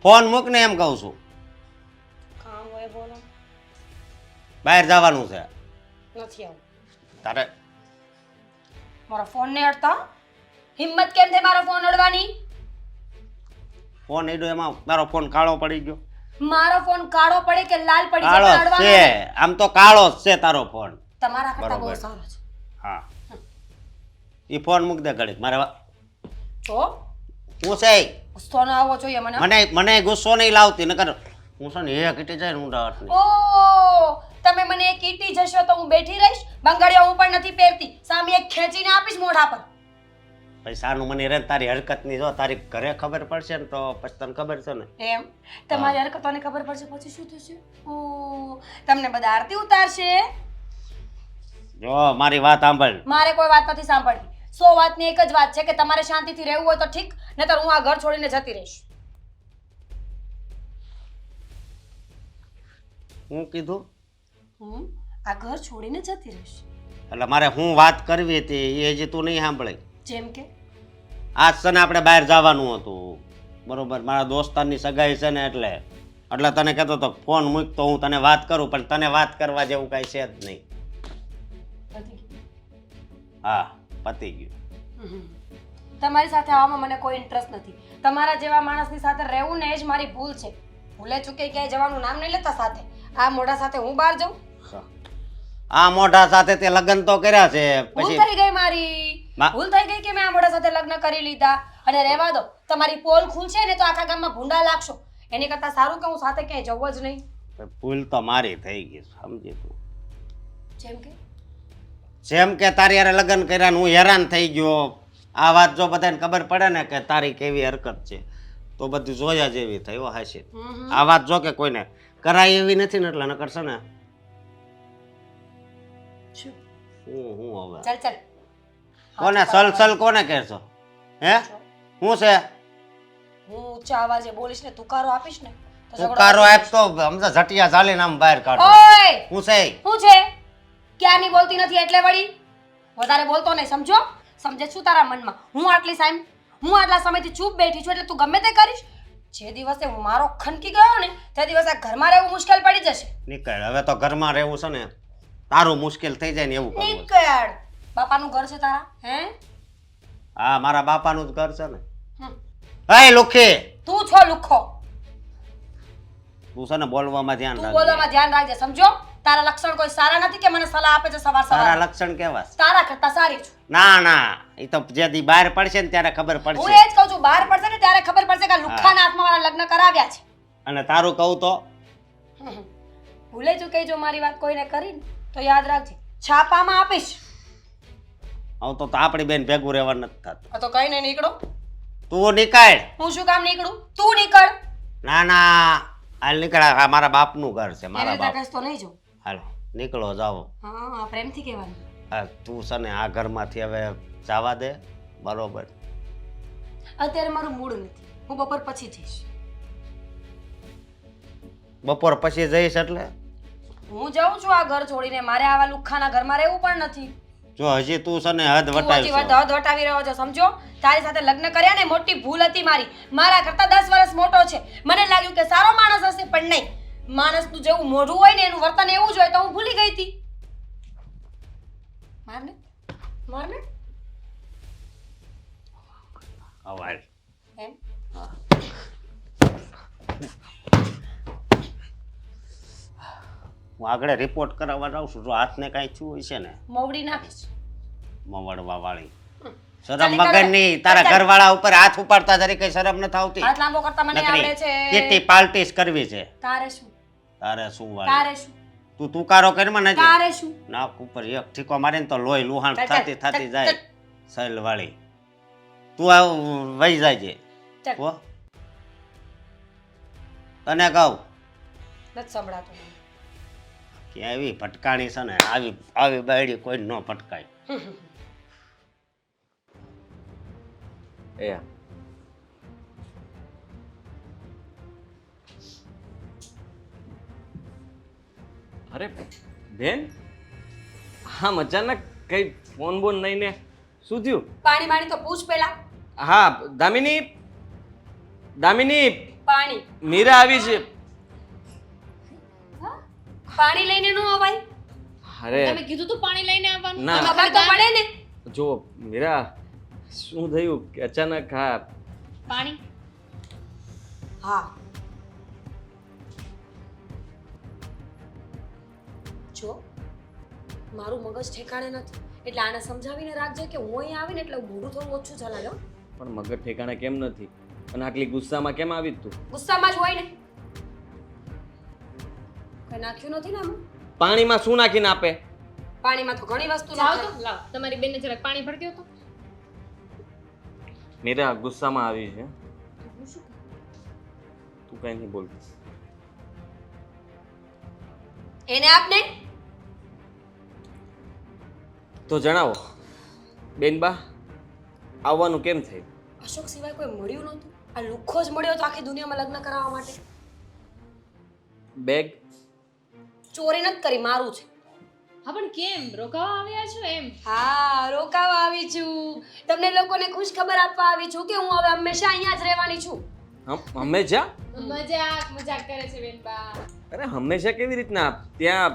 Phone મૂક ને એમ કહું છું. કામ હોય બોલો. બહાર જવાનું છે નથી આવું. તારે. મારો ફોન ને અડતા હિંમત કેમ થઈ મારો ફોન અડવાની? ફોન એડો એમાં તારો ફોન કાળો પડી ગયો. મારો ફોન કાળો પડે કે લાલ પડી કાળો જાય જ અડવાનો છે, નહીં. આમ તો કાળો જ છે તારો ફોન. તમારા કરતા બહુ બરોબર. સારો છે. હા ઈ ફોન મૂક દે ઘડીક મારે તો હું છે ગુસ્સો ના આવવો જોઈએ મને. મને ગુસ્સો નહીં લાવતી નકર હું છે ને એ કીટી જાય ને હું ડાટ નહીં. ઓ તમે મને એક કીટી જશો તો હું બેઠી રહીશ? બંગડીઓ હું પણ નથી પહેરતી. સામે એક ખેંચીને આપીશ મોઢા પર. પૈસાનું મને રે તારી હરકતની જો તારી ઘરે ખબર પડશે ને તો પછી તને ખબર છે ને. એમ તમારી હરકતોને ખબર પડશે પછી શું થશે? ઓ તમને બધા આરતી ઉતારશે. જો મારી વાત સાંભળ. મારે કોઈ વાત નથી સાંભળવી. 100 વાતની એક જ વાત છે કે તમારે શાંતિથી રહેવું હોય તો ઠીક, નહીતર હું આ ઘર છોડીને જતી રહીશ. હું કીધું હું આ ઘર છોડીને જતી રહીશ. એટલે મારે હું વાત કરવી હતી એ હજી તું નહીં સાંભળે. જેમ કે આજ છે ને આપણે બહાર જવાનું હતું બરોબર, મારા દોસ્તારની સગાઈ છે ને એટલે તને કહેતો હતો ફોન મૂક તો હું તને વાત કરું, પણ તને વાત કરવા જેવું કાંઈ છે જ નહીં. પતી ગયું. હા પતી ગયું. તમારી સાથે આવવામાં મને કોઈ ઇન્ટરેસ્ટ નથી. તમારા જેવા માણસની સાથે રહેવું ને એ જ મારી ભૂલ છે. ભૂલે ચૂકે ક્યાંય જવાનું નામ નહીં લેતા સાથે. આ મોઢા સાથે હું બહાર જાઉં? આ મોઢા સાથે તે લગ્ન તો કર્યા છે ભૂલ પછી થઈ ગઈ મારી. ભૂલ થઈ ગઈ કે મેં આ મોઢા સાથે લગ્ન કરી લીધા. અને રહેવા દો, તમારી પોલ ખુલશે ને તો આખા ગામમાં ભૂંડા લાગશો. એની કરતા સારું કે હું સાથે ક્યાંય જવું જ નહીં. ભૂલ તો મારી થઈ ગઈ સમજી તું. જેમ કે જેમ કે તારી યારે લગ્ન કર્યા ને હું હેરાન થઈ ગયો. આ વાત જો બધાને ખબર પડે ને કે તારી કેવી હરકત છે તો બધી જોયા જેવી થઈ હો હાશી. આ વાત જો કે કોઈને કરાય એવી નથી ને એટલે નકર છે ને શું? હું હવે ચાલ ચાલ. કોને સલસલ કોને કહેશો હે? હું છે હું ઊંચા અવાજે બોલીશ ને તુકારો આપીશ ને તો ઝઘડો તુકારો વધી આપ તો સમજા ઝટિયા ચાલીને આમ બહાર જશે. કાઢો. ઓય હું છે શું છે? ક્યારની બોલતી નથી એટલે વળી વધારે બોલતો નહીં, સમજો? સમજે શું તારા મનમાં? હું આટલા સમયથી ચૂપ બેઠી છું એટલે તું ગમે તે કરીશ? જે દિવસે મારો ખનકી ગયો ને તે દિવસે આ ઘરમાં રહેવું મુશ્કેલ પડી જશે. નીકળ હવે તો ઘરમાં રહેવું છે ને તારું મુશ્કેલ થઈ જાય ને એવું કરવું છે. નીકળ. બાપાનું ઘર છે તારા? હે? હા મારા બાપાનું જ ઘર છે ને. હમ. હે લુખી તું છો લુખ્ખો. તું છે ને બોલવામાં ધ્યાન તું રાખજે. બોલવામાં ધ્યાન રાખજે, સમજો? તારા લક્ષણ કોઈ સારા નથી કે મને સલાહ આપે છે સવાર તારા સવાર. લક્ષણ કેવા છે? તારા કરતા સારી છું. ના એ તો જે દી બહાર પડશે ને ત્યારે ખબર હું પડશે. એ જ કહું છું, બહાર પડશે ને ત્યારે ખબર પડશે કે આ લુખ્ખાના હાથમાં મારા લગ્ન કરાવ્યા છે. અને તારું કહું તો ભૂલે ચૂકે જો મારી વાત કોઈને કરી ને તો યાદ રાખજે, છાપામાં આપીશ. હું તો આપણી બેન ભેગું રહેવા નથી થતું. તો કઈ નહીં નીકળો. તું નીકળ. હું શું કામ નીકળું? તું નીકળ. ના હાલ નીકળ. આ મારા બાપનું ઘર છે. એવી મારા રીતે બાપ. કહીશ તો નહીં જાઉં. હાલ નીકળો જાઓ. હા પ્રેમથી કહેવાનું. હા તું છે ને આ ઘરમાંથી હવે જવા દે બરોબર. અત્યારે મારું મૂડ નથી, હું બપોર પછી જઈશ. બપોર પછી જઈશ એટલે હું જાઉં છું આ ઘર છોડીને. મારે આવા લુખ્ખાના ઘરમાં રહેવું પણ નથી. જો હજી તું છે ને હદ તું હજી વટાવીશ. હદ વટાવી રહ્યો છે, સમજો? તારી સાથે લગ્ન કર્યા ને મોટી ભૂલ હતી મારી. મારા કરતા 10 વર્ષ મોટો છે. મને લાગ્યું કે સારો માણસ હશે પણ નહીં. માણસનું જેવું મોઢું હોય ને એનું વર્તન એવું જ હોય તો હું ભૂલી ગઈ હતી. મારને અવાજ એમ હું આગળ રિપોર્ટ કરાવવા જાઉં છું. જો હાથને કાંઈ થયું હોય છે ને મવડી નાખીશ. મવડવા વાળી શરમ ચાલી વગરની કરો. તારા ચાલી. ઘરવાળા ઉપર હાથ ઉપાડતા જરી કઈ શરમ નથી આવતી. હાથ લાંબો કરતા મને આવડે છે. કેટલી પાર્ટીસ કરવી છે તારે શું? તારે શું વાળી તારે શું? તું તુકારો કરીમાં નથી તારે શું? નાક ઉપર એક ઠીકો મારીને તો લોહી લુહાણ ચાલ, થતી ચાલ, થતી ચાલ, જાય સૈલ વાળી. તું આ વહી જાયજે ચાલ. હો તને કહું નથી સંભળાતું મને. કે આવી ભટકાણી છે ને આવી બાયડી કોઈ ન ભટકાય. એ અરે બેન આમ અચાનક કઈ ફોન બોન નહીં ને શું થયું? પાણી તો પૂછ પેલા. હા દામિની પાણી. મીરા આવી છે. પાણી લઈને ન અવાય? અરે તમે કીધું તું પાણી લઈને આવવાનું. ના. ખબર તો પડે ને. જો મીરા, શું થયું કે અચાનક હા પાણી હા. જો મારું મગજ ઠેકાણે નથી એટલે આને સમજાવીને રાખજે કે હું અહીં આવીને એટલે મોઢું થોડું ઓછું ચલાવ્યો. પણ મગજ ઠેકાણે કેમ નથી અને આટલી ગુસ્સામાં કેમ આવી તું? ગુસ્સામાં જ હોય ને. કઈ નાખ્યું નથી ને આમાં? પાણીમાં શું નાખીને આપે? પાણીમાં તો ઘણી વસ્તુ જાઓ નાખે. તો લાવ તમારી બેનને જરાક પાણી ભરતી હતો. મીરા ગુસ્સામાં આવી છે. હું શું કરું? તું કઈ નહીં બોલતી. એને આપને. તો જણાવો બેનબા, આવવાનું કેમ થયું? અશોક સિવાય કોઈ મળ્યું નહોતું. આ લુખ્ખો જ મળ્યો તો આખી દુનિયામાં લગ્ન કરાવવા માટે. બેગ ચોરી નથી કરી, મારું છે. હા પણ કેમ રોકાવા આવ્યા છો એમ? હા, રોકાવા આવી છું. તમને લોકોને ખુશ ખબર આપવા આવી છું કે હું હવે હંમેશા અહીંયા જ રહેવાની છું. હંમેશા? મજાક કરે છે બેનબા. અરે હંમેશા કેવી રીતના? ત્યાં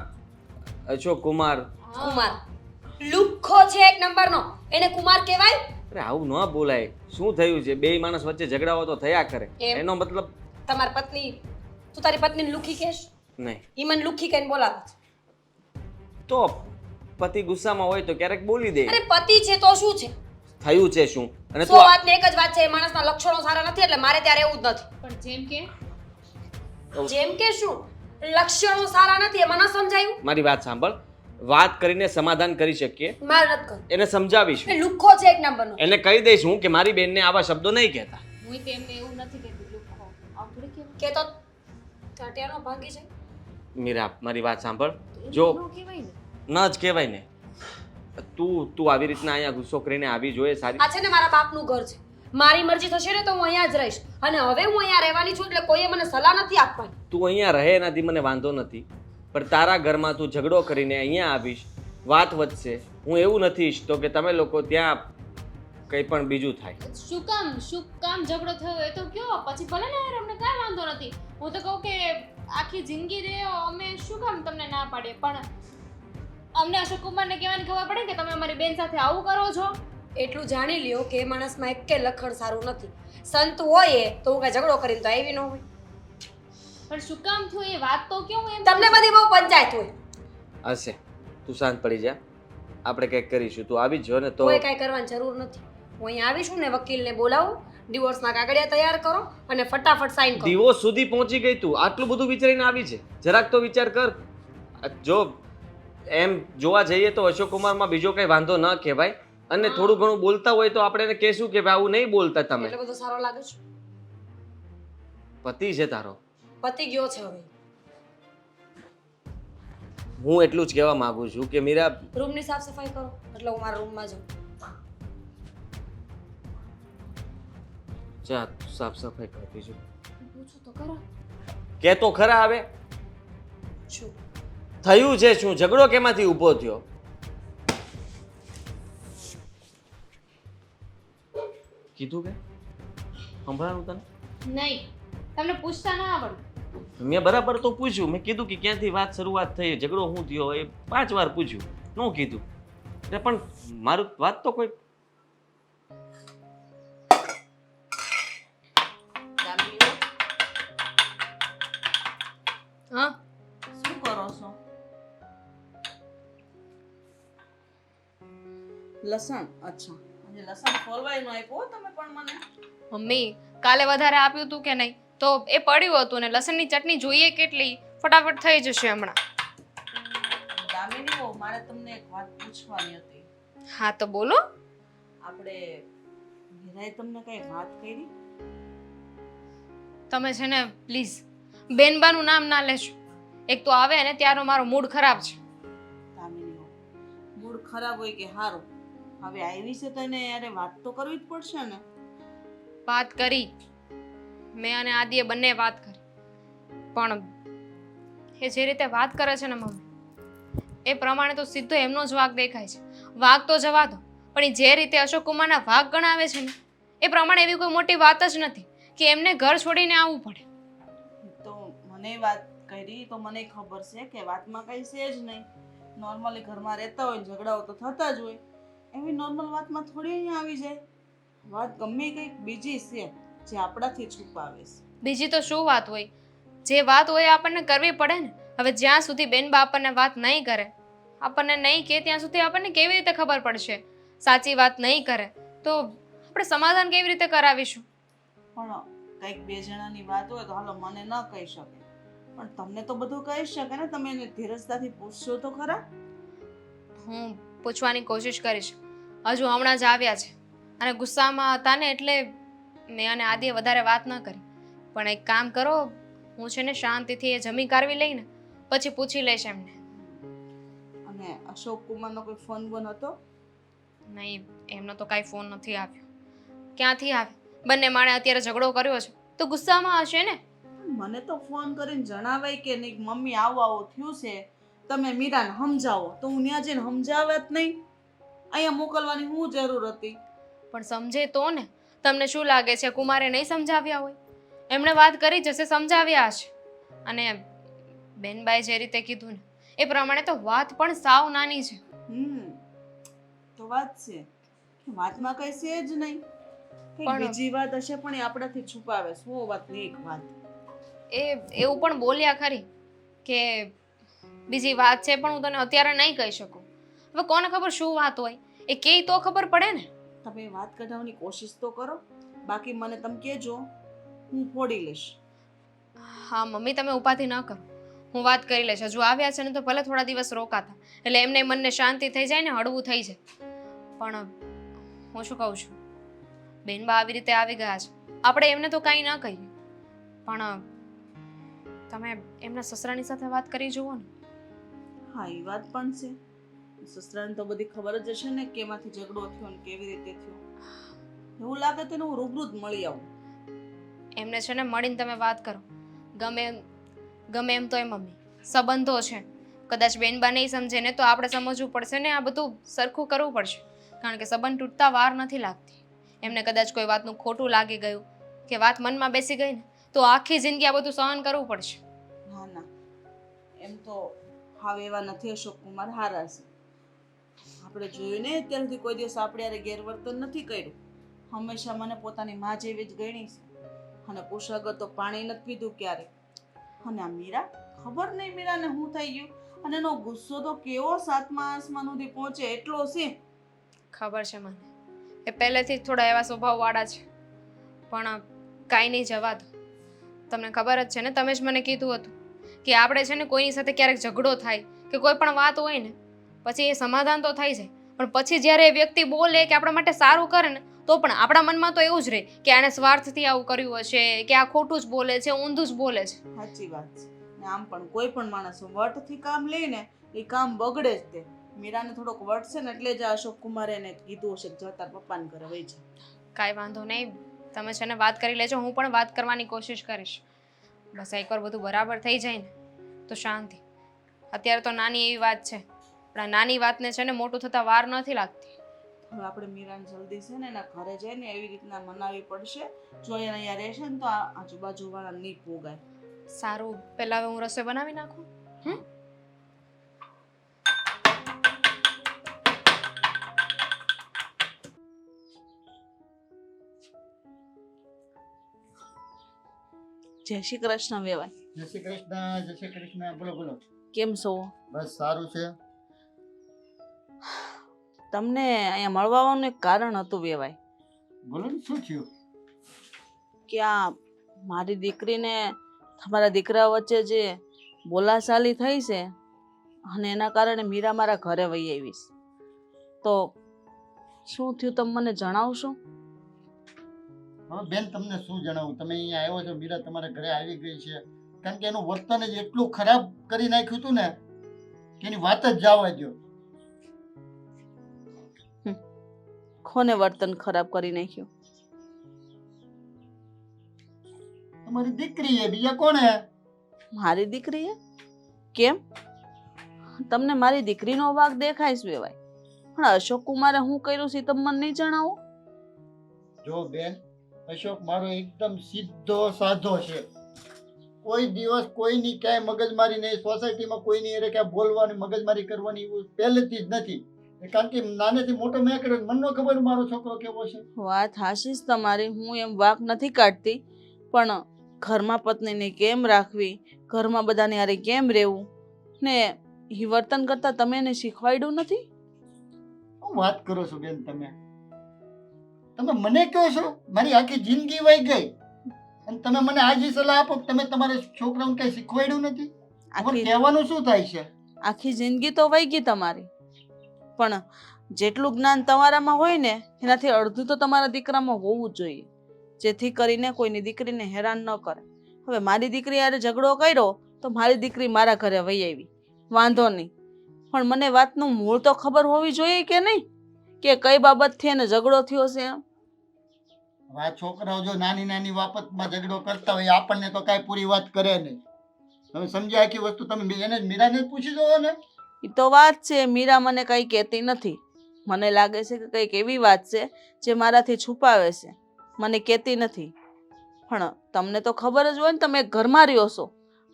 અશોક કુમાર. કુમાર લુખ્ખો છે એક નંબરનો. એને કુમાર કહેવાય? અરે આવું ન બોલાય. શું થયું છે? બે માણસ વચ્ચે ઝઘડાઓ તો થયા કરે. એમ? એનો મતલબ તમારી પત્ની, તું તારી પત્નીને લુખી કહેશ? નહીં. ઈ મને લુખી કહીને બોલાવે છે. તો પતિ ગુસ્સામાં હોય તો ક્યારેક બોલી દે. અરે પતિ છે તો શું છે? થયું છે શું? અને સો તું વાત ને એક જ વાત છે, એ માણસના લક્ષણો સારા નથી એટલે મારે ત્યાં રહેવું જ નથી. પણ જેમ કે જેમ કે શું? લક્ષણો સારા નથી એ મને સમજાયું? મારી વાત સાંભળ. વાત કરીને સમાધાન કરી શકીએ. મારે નથી કરવું. એને સમજાવીશું. એ લુખ્ખો છે એક નંબરનો. એને કહી દઈશ હું કે મારી બેનને આવા શબ્દો નહીં કહેતા. હું તેમને એવું નથી કહેતી લુખો. આવું થોડી કહેવાય. કે તો ટાટિયાનો ભાગી છે. મીરા મારી વાત સાંભળ. જો ન કહેવાય ને. ન જ કહેવાય ને. તું આવી રીતના અહીંયા ગુસ્સો કરીને આવી જોઈએ સારી. આ છે ને મારા બાપનું ઘર છે. મારી મરજી થશે ને તો હું અહીંયા જ રહીશ. અને હવે હું અહીંયા રહેવાની છું એટલે કોઈએ મને સલાહ નથી આપવાની. તું અહીંયા રહે એનાથી મને વાંધો નથી, પણ તારા ઘરમાં તું ઝઘડો કરીને અહીંયા આવીશ, વાત વધશે. હું એવું નથી ઈચ્છતો કે તમે લોકો ત્યાં કંઈ પણ બીજું થાય. શું કામ ઝઘડો થયો એ તો કયો, પછી ભલે ને યાર અમને કાંઈ વાંધો નથી. હું તો કહું કે આખી જિંદગી રહ્યો અમે શું કામ તમને ના પાડીએ, પણ અમને અશોક કુમારને કહેવાની ખબર પડે કે તમે અમારી બેન સાથે આવું કરો છો. એટલું જાણી લ્યો કે એ માણસમાં એકે લખણ સારું નથી. સંત હોય તો હું કઈ ઝઘડો કરીને તો આવી ન હોય. પણ શું કામ થયું એ વાત તો કેવું એમ. તમને બધી બહુ પંચાયત હોય. હશે, તું શાંત પડી જા. આપણે કંઈક કરીશું. તું આવી જ જો ને તો. કોઈ કાંઈ કરવાની જરૂર નથી. હું અહીંયા આવીશું ને વકીલને બોલાવો, ડિવોર્સના કાગળિયા તૈયાર કરો અને ફટાફટ સાઈન કરો. ડિવોર્સ સુધી પહોંચી ગઈ તું? આટલું બધું વિચારીને આવી છે? જરાક તો વિચાર કર. જો એમ જોવા જઈએ તો અશોક કુમારમાં બીજો કઈ વાંધો ન કહેવાય, અને થોડું ઘણું બોલતા હોય તો આપણે એને કહેશું કે ભાઈ આવું નહીં બોલતા તમે. એટલો બધો સારો લાગે છે? પતિ છે તારો. પતી ગયો છે હવે. હું એટલું જ કહેવા માંગુ છું કે મીરા, રૂમની સાફ સફાઈ કરો એટલે હું મારા રૂમમાં જાઉં. જા તું સાફ સફાઈ કરતી છું. પૂછો તો ખરા. કે તો ખરા આવે. શું થયું છે શું? ઝઘડો કેમાંથી ઊભો થયો? કીધું કે સંભળાણું તને? નહીં, તમને પૂછતા ના આવડે. મેં બરાબર તો પૂછ્યું. મેં કીધું કે ક્યાંથી વાત શરૂઆત થઈ, ઝઘડો શું થયો, એ 5 વાર પૂછ્યું. ન કીધું એટલે પણ મારું વાત તો કોઈ. હા શું કરો છો? લસણ? અચ્છા, આજે લસણ ફોલવાય નો આપ્યો તમે પણ મને. મમ્મી કાલે વધારે આપ્યું હતું કે નહીં તો એ પડ્યું હતું ને લસણની ચટણી જોઈએ કેટલી ફટાફટ થઈ જશે હમણાં. દામિની બહુ, મારે તમને એક વાત પૂછવાની હતી. હા તો બોલો. આપણે મીરાએ તમને કઈ વાત કરી? તમે છે ને પ્લીઝ બેનબાનું નામ ના લેશો. એક તો આવે ને ત્યારનો મારો મૂડ ખરાબ છે. દામિની મૂડ ખરાબ હોય કે સારું, હવે આવી છે તો એને યારે વાત તો કરવી જ પડશે ને. વાત કરી મેં અને આદિએ બંને વાત કરી, પણ એ જે રીતે વાત કરે છે ને મમ્મી એ પ્રમાણે તો સીધો એમનો જ વાંક દેખાય છે. વાંક તો જવા દો, પણ એ જે રીતે અશોક કુમારના વાંક ગણાવે છે ને એ પ્રમાણે એવી કોઈ મોટી વાત જ નથી કે એમને ઘર છોડીને આવવું પડે. મને વાત કરી તો મને ખબર છે કે વાતમાં કઈ છે જ નહીં. નોર્મલી ઘરમાં રહેતા હોય ને ઝઘડાઓ તો થતા જ હોય. એવી નોર્મલ વાતમાં થોડી અહીંયા આવી જાય. વાત ગમે કંઈક બીજી છે જે આપણાથી છુપાવે છે. બીજી તો શું વાત હોય? જે વાત હોય એ આપણને કરવી પડે ને. હવે જ્યાં સુધી બેનબા આપણને વાત નહીં કરે, આપણને નહીં કહે ત્યાં સુધી આપણને કેવી રીતે ખબર પડશે? સાચી વાત નહીં કરે તો આપણે સમાધાન કેવી રીતે કરાવીશું? પણ કંઈક બે જણાની વાત હોય તો હાલો મને ન કહી શકે, પણ તમને તો બધું કહી શકે ને. તમે એને ધીરજતાથી પૂછશો તો ખરા. હું પૂછવાની કોશિશ કરીશ. હજુ હમણાં જ આવ્યા છે અને ગુસ્સામાં હતા ને એટલે મેં અને આદિએ વધારે વાત ન કરી. પણ એક કામ કરો, હું છે ને શાંતિથી એ જમી કારવી લઈને પછી પૂછી લઈશ એમને. અને અશોક કુમારનો કોઈ ફોન બોન હતો? નહીં, એમનો તો કાંઈ ફોન નથી આવ્યો. ક્યાંથી આવે? બંને માણે અત્યારે ઝઘડો કર્યો છે તો ગુસ્સામાં હશે ને. મને તો ફોન કરીને જણાવાય કે નહીં મમ્મી આવું આવું થયું છે, તમે મીરાને સમજાવો. તો હું ત્યાં જઈને સમજાવત નહીં? અહીંયા મોકલવાની શું જરૂર હતી? પણ સમજે તો ને. તમને શું લાગે છે કુમારે નહીં સમજાવ્યા હોય? એમણે વાત કરી જશે, સમજાવ્યા હશે. અને બેનબાએ જે રીતે કીધું ને એ પ્રમાણે તો વાત પણ સાવ નાની છે. તો વાત છે કે વાતમાં કઈ છે જ નહીં. કંઈક પણ- બીજી વાત હશે પણ એ આપણાથી છુપાવે. શું વાત ની એક વાત. એ એવું પણ બોલ્યા ખરી કે બીજી વાત છે પણ હું તને અત્યારે નહીં કહી શકું. હવે કોને ખબર શું વાત હોય? એ કે તો ખબર પડે ને. તમે વાત કઢાવવાની કોશિશ તો કરો. બાકી મને તમે કહેજો, હું ફોડી લઈશ. હા મમ્મી, તમે ઉપાધિ ન કરો, હું વાત કરી લઈશ. હજુ આવ્યા છે ને તો ભલે થોડા દિવસ રોકાતા, એટલે એમને મનને શાંતિ થઈ જાય ને હળવું થઈ જાય. પણ હું શું કહું છું, બેનબા આવી રીતે આવી ગયા છે, આપણે એમને તો કાંઈ ન કહીએ, પણ તમે એમના સસરાની સાથે વાત કરી જુઓ ને. હા એ વાત પણ છે. સસરાને તો બધી ખબર જ હશે ને કે એમાંથી ઝઘડો થયો ને કેવી રીતે થયો. એવું લાગે તો એને હું રૂબરૂ જ મળી આવું. એમને છે ને મળીને તમે વાત કરો. ગમે એમ તો એ મમ્મી સંબંધો છે, કદાચ બેનબા નહીં સમજે ને તો આપણે સમજવું પડશે ને. આ બધું સરખું કરવું પડશે, કારણ કે સંબંધ તૂટતા વાર નથી લાગતી. એમને કદાચ કોઈ વાતનું ખોટું લાગી ગયું કે વાત મનમાં બેસી ગઈ ને તો આખી જિંદગી આ બધું સહન કરવું પડશે. ના ના, એમ તો હાવ એવા નથી. અશોક કુમાર હારા છે. આપણે જોયું ને અત્યાર સુધી કોઈ દિવસ આપણે યારે ગેરવર્તન નથી કર્યું. હંમેશા મને પોતાની માં જેવી જ ગણી છે. અને કુશાગર તો પાણી નથી પીધું ક્યારે. અને આ મીરા, ખબર નહીં મીરાને શું થઈ ગયું. અને એનો ગુસ્સો તો કેવો સાતમા આસમાન સુધી પહોંચે એટલો છે. ખબર છે મને, એ પહેલેથી જ થોડા એવા સ્વભાવવાળા છે. પણ કાંઈ નહીં, જવા દો. તમને ખબર જ છે ને, તમે જ મને કીધું હતું કે આપણે છે ને કોઈની સાથે ક્યારેક ઝઘડો થાય કે કોઈ પણ વાત હોય ને પછી એ સમાધાન તો થઈ જાય, પણ પછી જ્યારે એ વ્યક્તિ બોલે કે આપણા માટે સારું કરે ને તો પણ આપણા મનમાં તો એવું જ રહે કે આણે સ્વાર્થથી આવું કર્યું હશે, કે આ ખોટું જ બોલે છે, ઊંધું જ બોલે છે. સાચી વાત છે. ને આમ પણ કોઈ પણ માણસ વટથી કામ લે ને એ કામ બગડે જ તે. મીરાને થોડોક વટ છે ને એટલે જ આ અશોક કુમારે એને કીધું હશે કે જતા પપ્પાને ઘરે વહી જા. કાંઈ વાંધો નહીં, તમે છે ને વાત કરી લેજો, હું પણ વાત કરવાની કોશિશ કરીશ. બસ એકવાર બધું બરાબર થઈ જાય ને તો શાંતિ. અત્યારે તો નાની એવી વાત છે, પણ આ નાની વાતને છે ને મોટું થતાં વાર નથી લાગતી. હવે આપણે મીરાને જલ્દી છે ને એના ઘરે જઈને એવી રીતના મનાવવી પડશે. જો એને અહીંયા રહેશે ને તો આ આજુબાજુવાળા નહીં પોગાય. સારું, પહેલાં હવે હું રસોઈ બનાવી નાખું. જય શ્રી કૃષ્ણ વેવાય. જય શ્રી કૃષ્ણ. જય શ્રી કૃષ્ણ. બોલો બોલો. કેમ છો? બસ સારું છે. તમને અહીંયા મળવા આવવાનું એક કારણ હતું વેવાય. બોલો ને શું થયું? કે આ મારી દીકરીને તમારા દીકરા વચ્ચે જે બોલાચાલી થઈ છે અને એના કારણે મીરા મારા ઘરે વહી આવીશ. તો શું થયું તમે મને જણાવશો? હવે બેન તમને શું જણાવું, તમે અહીંયા આવ્યો છો, મીરા તમારા ઘરે આવી ગઈ છે, કારણ કે એનું વર્તન જ એટલું ખરાબ કરી નાખ્યું હતું ને કે એની વાત જ જવા દો. કોને વર્તન ખરાબ કરી નાખ્યું? તમારી દીકરી એ, બીજા કોણે? મારી દીકરીએ? કેમ? તમને મારી દીકરીનો વાંક દેખાય છે વેવાય, પણ અશોક કુમારે હું કર્યું છે તમે મને નહીં જણાવો? જો બેન, અશોક મારો એકદમ સીધો સાધો છે, કોઈ દિવસ કોઈની ક્યાંય મગજમારી નહીં, સોસાયટીમાં કોઈની અરે ક્યાંય બોલવાની મગજમારી કરવાની એવું પહેલેથી જ નથી. કારણ કે નાનેથી મોટો મેં કર્યો, મને ન ખબર મારો છોકરો કેવો છે. વાત હાશી જ તમારી, હું એમ વાક નથી કાઢતી, પણ ઘરમાં પત્નીને કેમ રાખવી, ઘરમાં બધાને હારે કેમ રહેવું, ને એ વર્તન કરતા તમે એને શીખવાડ્યું નથી? શું વાત કરો છો બેન તમે? તમે મને કહો છો મારી આખી જિંદગી વહી ગઈ અને તમે મને આજી સલાહ આપો કે તમે તમારા છોકરાઓને કઈ શીખવાડ્યું નથી? તમારે કહેવાનું શું થાય છે? આખી જિંદગી તો વહી ગઈ તમારી, પણ જેટલું જ્ઞાન તમારામાં હોય ને એનાથી અડધું તો તમારા દીકરામાં હોવું જ જોઈએ, જેથી કરીને કોઈની દીકરીને હેરાન ન કરે. હવે મારી દીકરી યારે ઝઘડો કર્યો તો મારી દીકરી મારા ઘરે વહી આવી, વાંધો નહીં, પણ મને વાતનું મૂળ તો ખબર હોવી જોઈએ કે નહીં, કે કઈ બાબતથી એને ઝઘડો થયો છે એમ. હવે આ છોકરાઓ જો નાની નાની બાબતમાં ઝઘડો કરતા હોય આપણને તો કાંઈ પૂરી વાત કરે નહીં. તમે સમજ્યા આખી વસ્તુ? તમે એને મીરાને જ પૂછી દો ને. એ તો વાત છે, મીરા મને કંઈ કહેતી નથી. મને લાગે છે કે કંઈક એવી વાત છે જે મારાથી છુપાવે છે, મને કહેતી નથી. પણ તમને તો ખબર જ હોય ને, તમે ઘરમાં રહ્યો છો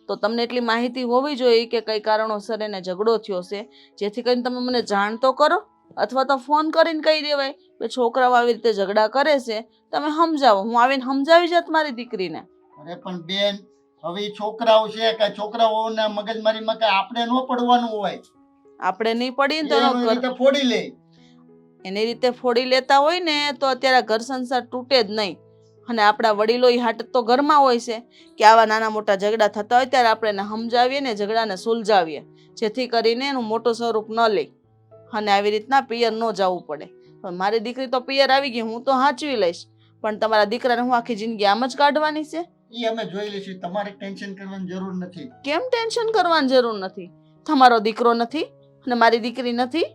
તો તમને એટલી માહિતી હોવી જોઈએ કે કઈ કારણોસર એને ઝઘડો થયો છે, જેથી કરીને તમે મને જાણ તો કરો, અથવા તો ફોન કરીને કહી દેવાય કે છોકરાઓ આવી રીતે ઝઘડા કરે છે, તમે સમજાવો. હું આવીને સમજાવી જાત મારી દીકરીને. અરે પણ બેન, હવે ઈ છોકરાઓ છે કે છોકરાઓના મગજમારીમાં કઈ આપણે ન પડવાનું હોય. આપણે નહીં પડીએ ને તો એનો એનો રીતે ફોડી લે. એની રીતે ફોડી લેતા હોય ને તો અત્યારે ઘર સંસાર તૂટે જ નહીં. અને આપણા વડીલો એ હાટ તો ઘરમાં હોય છે કે આવા નાના મોટા ઝઘડા થતા હોય ત્યારે આપણે એને સમજાવીએ ને ઝઘડાને સુલઝાવીએ, જેથી કરીને એનું મોટું સ્વરૂપ ન લે અને આવી રીતના પિયર ન જવું પડે. પણ મારી દીકરી તો પિયર આવી ગઈ, હું તો સાચવી લઈશ, પણ તમારા દીકરાને હું આખી જિંદગી આમ જ કાઢવાની છે? ઈ અમે જોઈ લઈશું, તમારે ટેન્શન કરવાની જરૂર નથી. કેમ ટેન્શન કરવાની જરૂર નથી? તમારો દીકરો નથી અને મારી દીકરી નથી?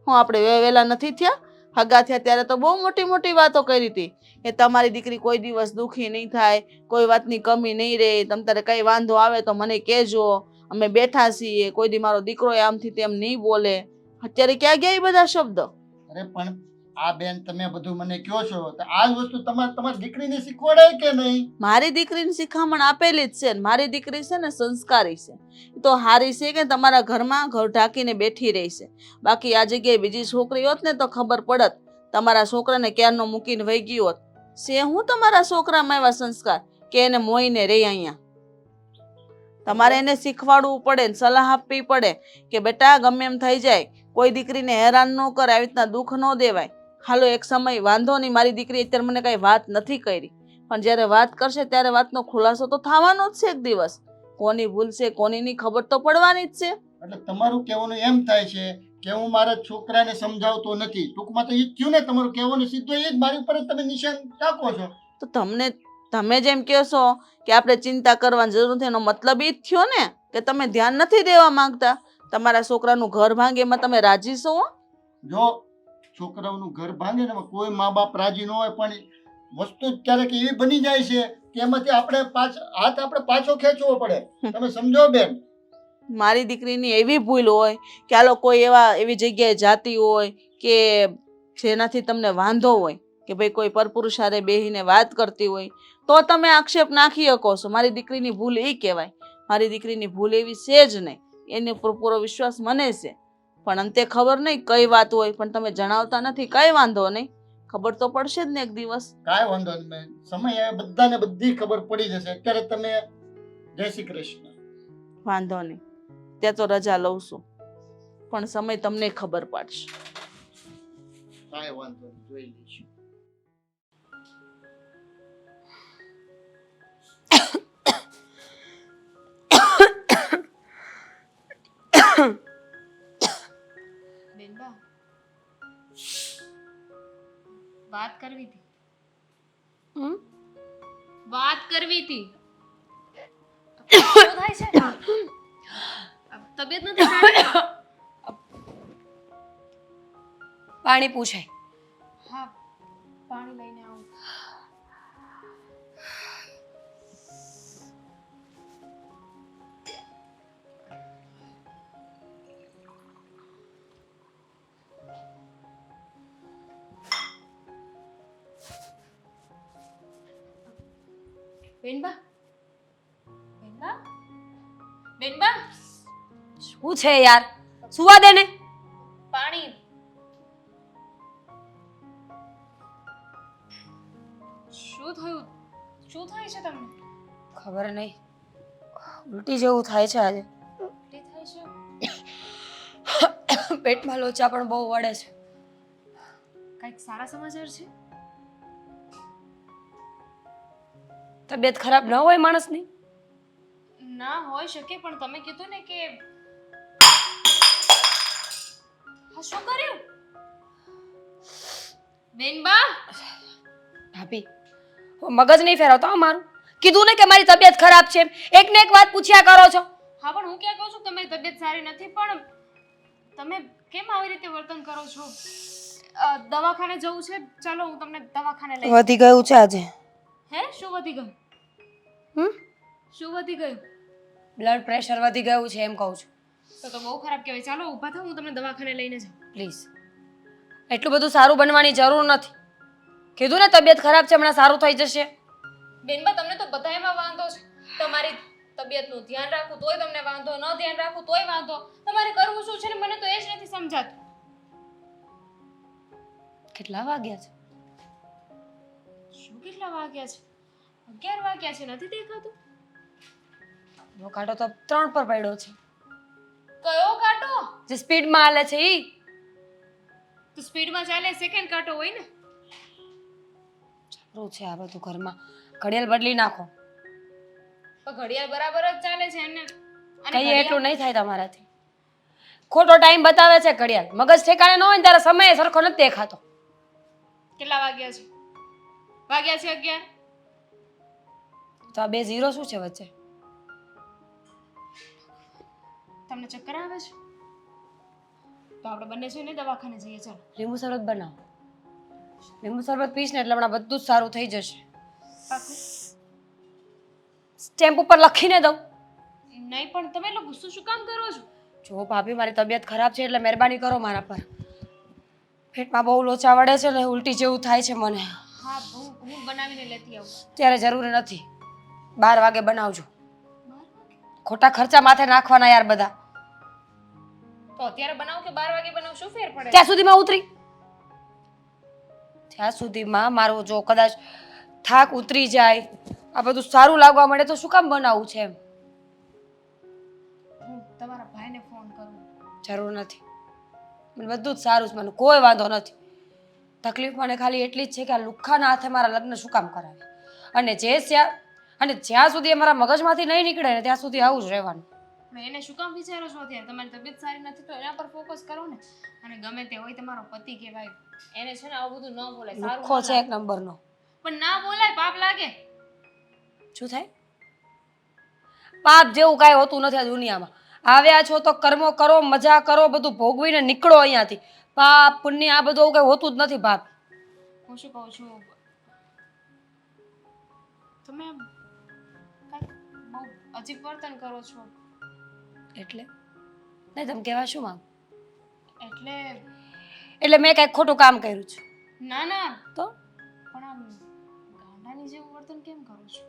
હું આપણે વહેલા નથી થયા? હગા થયા ત્યારે તો બહુ મોટી મોટી વાતો કરી હતી કે તમારી દીકરી કોઈ દિવસ દુઃખી નહીં થાય, કોઈ વાતની કમી નહીં રહે, તમ તારે કઈ વાંધો આવે તો મને કહેજો, અમે બેઠા છીએ, કોઈ દી મારો દીકરો આમથી તેમ નહીં બોલે. અત્યારે ક્યાં ગયા એ બધા શબ્દ? અરે પણ આ બેન તમે બધું મને કહો છો તો આ વસ્તુ તમારી દીકરીને શીખવાડાય કે નહીં? મારી દીકરીને શિખામણ આપેલી જ છે. મારી દીકરી છે ને સંસ્કારી છે, તો હારી છે કે તમારા ઘરમાં ઘર ઢાંકીને બેઠી રહી છે. બાકી આ જગ્યાએ બીજી છોકરી હોત ને તો ખબર પડત, તમારા છોકરાને ક્યારનો મૂકીને વહી ગયો હોત. છે હું તમારા છોકરામાં એવા સંસ્કાર કે એને મોઈને રહી અહીંયા? તમારે એને શીખવાડવું પડે, સલાહ આપવી પડે કે બેટા ગમે એમ થઈ જાય, કોઈ દીકરીને હેરાન ન કરે, આવી રીતના દુઃખ ન દેવાય. હાલો એક સમય વાંધો નહીં, મારી દીકરી અત્યારે મને કઈ વાત નથી કરી, પણ જ્યારે વાત કરશે ત્યારે વાતનો ખુલાસો તો થવાનો જ છે એક દિવસ. કોની ભૂલ છે કોની ની ખબર તો પડવાની જ છે. એટલે તમારું કહેવાનું એમ થાય છે કે હું મારા છોકરાને સમજાવતો નથી. ટૂંકમાં તો ઈ જ થયું ને, તમારું કહેવાનું સીધું એ જ, મારી ઉપર જ તમે નિશાન ટાકો છો. તો તમે જેમ કહો છો કે આપણે ચિંતા કરવાની જરૂર નથી, એનો મતલબ એ જ થયો ને કે તમે ધ્યાન નથી દેવા માંગતા. તમારા છોકરાનું ઘર ભાંગે એમાં તમે રાજી છો? જો છોકરાઓનું ઘર ભાંગે ને એમાં કોઈ મા બાપ રાજી ન હોય, પણ વસ્તુ ક્યારેક એવી બની જાય છે કે એમાંથી આપણે પાછો ખેંચવો પડે. તમે સમજો બેન? મારી દીકરીની એવી ભૂલ હોય કે આલો કોઈ એવી જગ્યાએ જાતી હોય કે જેનાથી તમને વાંધો હોય કે ભાઈ કોઈ પરપુરુષ હારે બેહીને વાત કરતી હોય તો તમે આક્ષેપ નાખી શકો છો. મારી દીકરીની ભૂલ એ કહેવાય. મારી દીકરીની ભૂલ એવી છે જ નહીં, એની ઉપર પૂરો વિશ્વાસ મને છે. પણ અંતે ખબર નહીં કઈ વાત હોય, પણ તમે જણાવતા નથી. કઈ વાંધો નહીં, ખબર તો પડશે જ ને એક દિવસ. કાંઈ વાંધો નહીં, સમય આવે બધાને બધી ખબર પડી જશે. અત્યારે તમે જય શ્રી કૃષ્ણ. વાંધો નહીં, ત્યાં તો રજા લઉં છું, પણ સમય તમને ખબર પડશે. કાંઈ વાંધો નહીં, જોઈ લઈશું. બેનબા, વાત કરવી હતી. વાત કરવી હતી. શું થાય છે? તબિયત નથી સારી? પાણી પૂછાય. હા, પાણી લઈને આવું. બેનબા, બેનબા, બેનબા શું છે યાર, સુવા દે ને. પાણી. શું થયું? શું થાય છે તમને? ખબર નહીં, ઉલટી જેવું થાય છે આજે. ઉલટી થાય છે? પેટમાં લોચા પણ બહુ વળે છે. કંઈક સારા સમાચાર છે? તબિયત ખરાબ ન હોય માણસની? ના હોઈ શકે, પણ તમે કીધું ને કે હા શું કર્યું? બેનબા ભાભી, મગજ નહીં ફેરવતો હો મારું. કીધું ને કે મારી તબિયત ખરાબ છે, એક ને એક વાત પૂછ્યા કરો છો. હા પણ હું ક્યાં કહું છું તમારી તબિયત સારી નથી, પણ તમે કેમ આવી રીતે વર્તન કરો છો? દવાખાને જવું છે? ચાલો હું તમને દવાખાને લઈ વધી ગયું છે આજે. હે શું વધી ગયું? શું વધી ગયું? બ્લડ પ્રેશર વધી ગયું છે એમ કહું છું. તો બહુ ખરાબ કહેવાય. ચાલો ઊભા થાઓ, હું તમને દવાખાને લઈને જાઉં. પ્લીઝ, એટલું બધું સારું બનવાની જરૂર નથી. કીધું ને તબિયત ખરાબ છે, હમણાં સારું થઈ જશે. બેનબા તમને તો બધા એમાં વાંધો છે. તમારી તબિયતનું ધ્યાન રાખવું તોય તમને વાંધો, ન ધ્યાન રાખવું તોય વાંધો. તમારે કરવું શું છે ને મને તો એ જ નથી સમજાતું. કેટલા વાગ્યા છે? શું કેટલા વાગ્યા છે? 11 વાગ્યા છે, નથી દેખાતું? નો કાંટો તો 3 પર પડ્યો છે. કયો કાંટો? જે સ્પીડમાં હાલે છે ઈ. તો સ્પીડમાં ચાલે સેકન્ડ કાંટો હોય ને. સારું છે આ બધું ઘરમાં. ઘડિયાળ બદલી નાખો. પણ ઘડિયાળ બરાબર જ ચાલે છે અને કઈ એટલું નહીં થાય તમારાથી. ખોટો ટાઈમ બતાવે છે ઘડિયાળ. મગજ ઠેકાણે ન હોય ને ત્યારે સમય સરખો નથી દેખાતો. કેટલા વાગ્યા છે? વાગ્યા છે 11. તો આ 2 0 શું છે વચ્ચે? તમને ચક્કર આવે છે? તો આપણે બંને છે ને દવાખાને જઈએ. ચાલો લીંબુ શરબત બનાવો. લીંબુ શરબત પીશ ને એટલે હમણાં બધું જ સારું થઈ જશે. પાકું? સ્ટેમ્પ ઉપર લખીને દઉં. નહીં પણ તમે એટલો ગુસ્સો શું કામ કરો છો? જો ભાભી, મારી તબિયત ખરાબ છે એટલે મહેરબાની કરો મારા પર. પેટમાં બહુ લોચા વળે છે ને ઉલટી જેવું થાય છે મને. હા હું બનાવીને લેતી આવું. ત્યારે જરૂરી નથી. 12 વાગે બનાવજો. ખોટા ખર્ચા માથે નાખવાના યાર બધા. તો અત્યારે બનાવું કે 12 વાગે બનાવું? શું ફેર પડે? ત્યાં સુધીમાં ઉતરી. ત્યાં સુધીમાં મારું જો કદાચ થાક ઉતરી જાય, આ બધું સારું લાગવા મળે તો શું કામ બનાવવું છે એમ? હું તમારા ભાઈને ફોન કરું. જરૂર નથી. મને બધું જ સારું છે, મને કોઈ વાંધો નથી. તકલીફ મને ખાલી એટલી જ છે કે આ લુખ્ખાના હાથે મારા લગ્ન શું કામ કરાવે. અને જ્યાં સુધી એ મારા મગજમાંથી નહીં નીકળે ને ત્યાં સુધી આવું જ રહેવાનું. એને શું કામ વિચારો છો અત્યારે? તમારી તબિયત સારી નથી તો એના પર ફોકસ કરો ને. અને ગમે તે હોય તમારો પતિ કહેવાય, એને છે ને આવું બધું ન બોલાય. સારું લુખ્ખો ન છે એક લાગે. નંબરનો. પણ ના બોલાય, પાપ લાગે. શું થાય? પાપ જેવું કાંઈ હોતું નથી આ દુનિયામાં. આવ્યા છો તો કર્મો કરો, મજા કરો, બધું ભોગવીને નીકળો અહીંયાથી. પાપ પુણ્ય આ બધું કંઈ હોતું જ નથી ભાભી. હું શું કહું છું, તમે કાંઈક બહુ અજીબ વર્તન કરો છો. એટલે નહીં, તમે કહેવા શું માંગો? એટલે મેં કાંઈક ખોટું કામ કર્યું છે ના તો? પણ આમ ગાંડાની જેવું વર્તન કેમ કરો છો?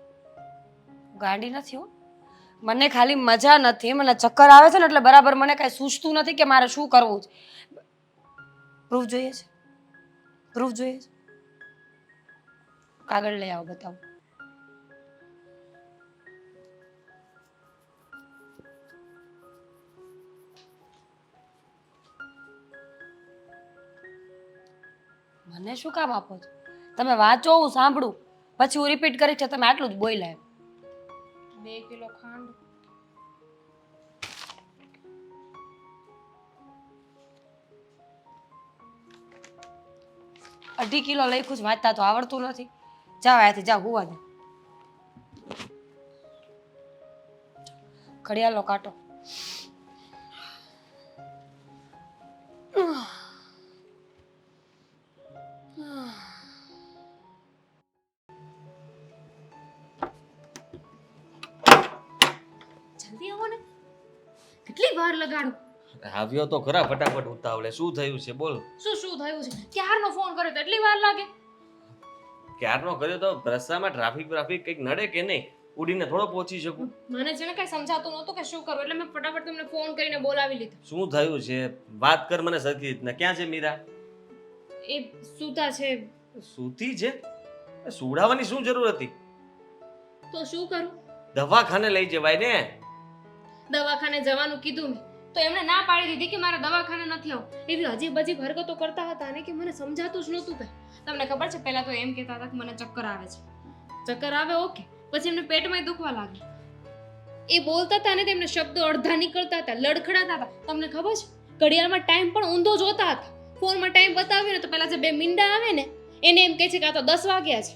ગાંડી નથી હો. મને ખાલી મજા નથી, મને ચક્કર આવે છે ને એટલે બરાબર મને કાંઈ સૂઝતું નથી કે મારે શું કરવું છે. પ્રૂફ જોઈએ છે? પ્રૂફ જોઈએ છે? કાગળ લઈ આવો, બતાવો. મને શું કામ આપો છો? તમે વાંચો, હું સાંભળું, પછી હું રિપીટ કરીશ કે તમે આટલું જ બોલ્યા એમ. 2 કિલો ખાંડ, અઢી કિલો લખ્યું છે, વાંચતા તો આવડતું નથી. જાઓ અહીંયાથી, જાઓ હુવા દે. ઘડિયાળનો કાંટો. જલ્દી આવો ને. કેટલી વાર લગાડું? આવ્યો તો ખરા ફટાફટ ઉતાવળે. શું થયું છે બોલ? શું થયું છે? ક્યારનો ફોન કર્યો તો એટલી વાર લાગે? ક્યારનો કર્યો તો રસ્તામાં ટ્રાફિક કંઈક નડે કે નહીં? ઉડીને થોડો પહોંચી શકું? મને છે ને કઈ સમજાતું નહોતું કે શું કરું એટલે મેં ફટાફટ તમને ફોન કરીને બોલાવી લીધો. શું થયું છે? વાત કર મને સરખી રીતના. ક્યાં છે મીરા? એ સૂતા છે સૂતી છે? સુવડાવવાની શું જરૂર હતી? તો શું કરું? દવાખાને લઈ જવાય ને. દવાખાને જવાનું કીધું મેં તો એમણે ના પાડી દીધી કે મારે દવાખાને નથી આવું. એવી અજીબ અજીબ હરકતો કરતા હતા ને કે મને સમજાતું જ નહોતું કઈ. તમને ખબર છે પહેલા તો એમ કહેતા હતા કે મને ચક્કર આવે છે. ચક્કર આવે ઓકે, પછી એમને પેટમાં દુખવા લાગ્યું. એ બોલતા હતા ને તેમને શબ્દો અડધા નીકળતા હતા, લડખડાતા હતા. તમને ખબર છે ઘડિયાળમાં ટાઈમ પણ ઊંધો જોતા હતા. ફોનમાં ટાઈમ બતાવ્યો ને તો પેલા જે 2 મીંડા આવે ને એને એમ કહે છે કે આ તો 10 વાગ્યા છે.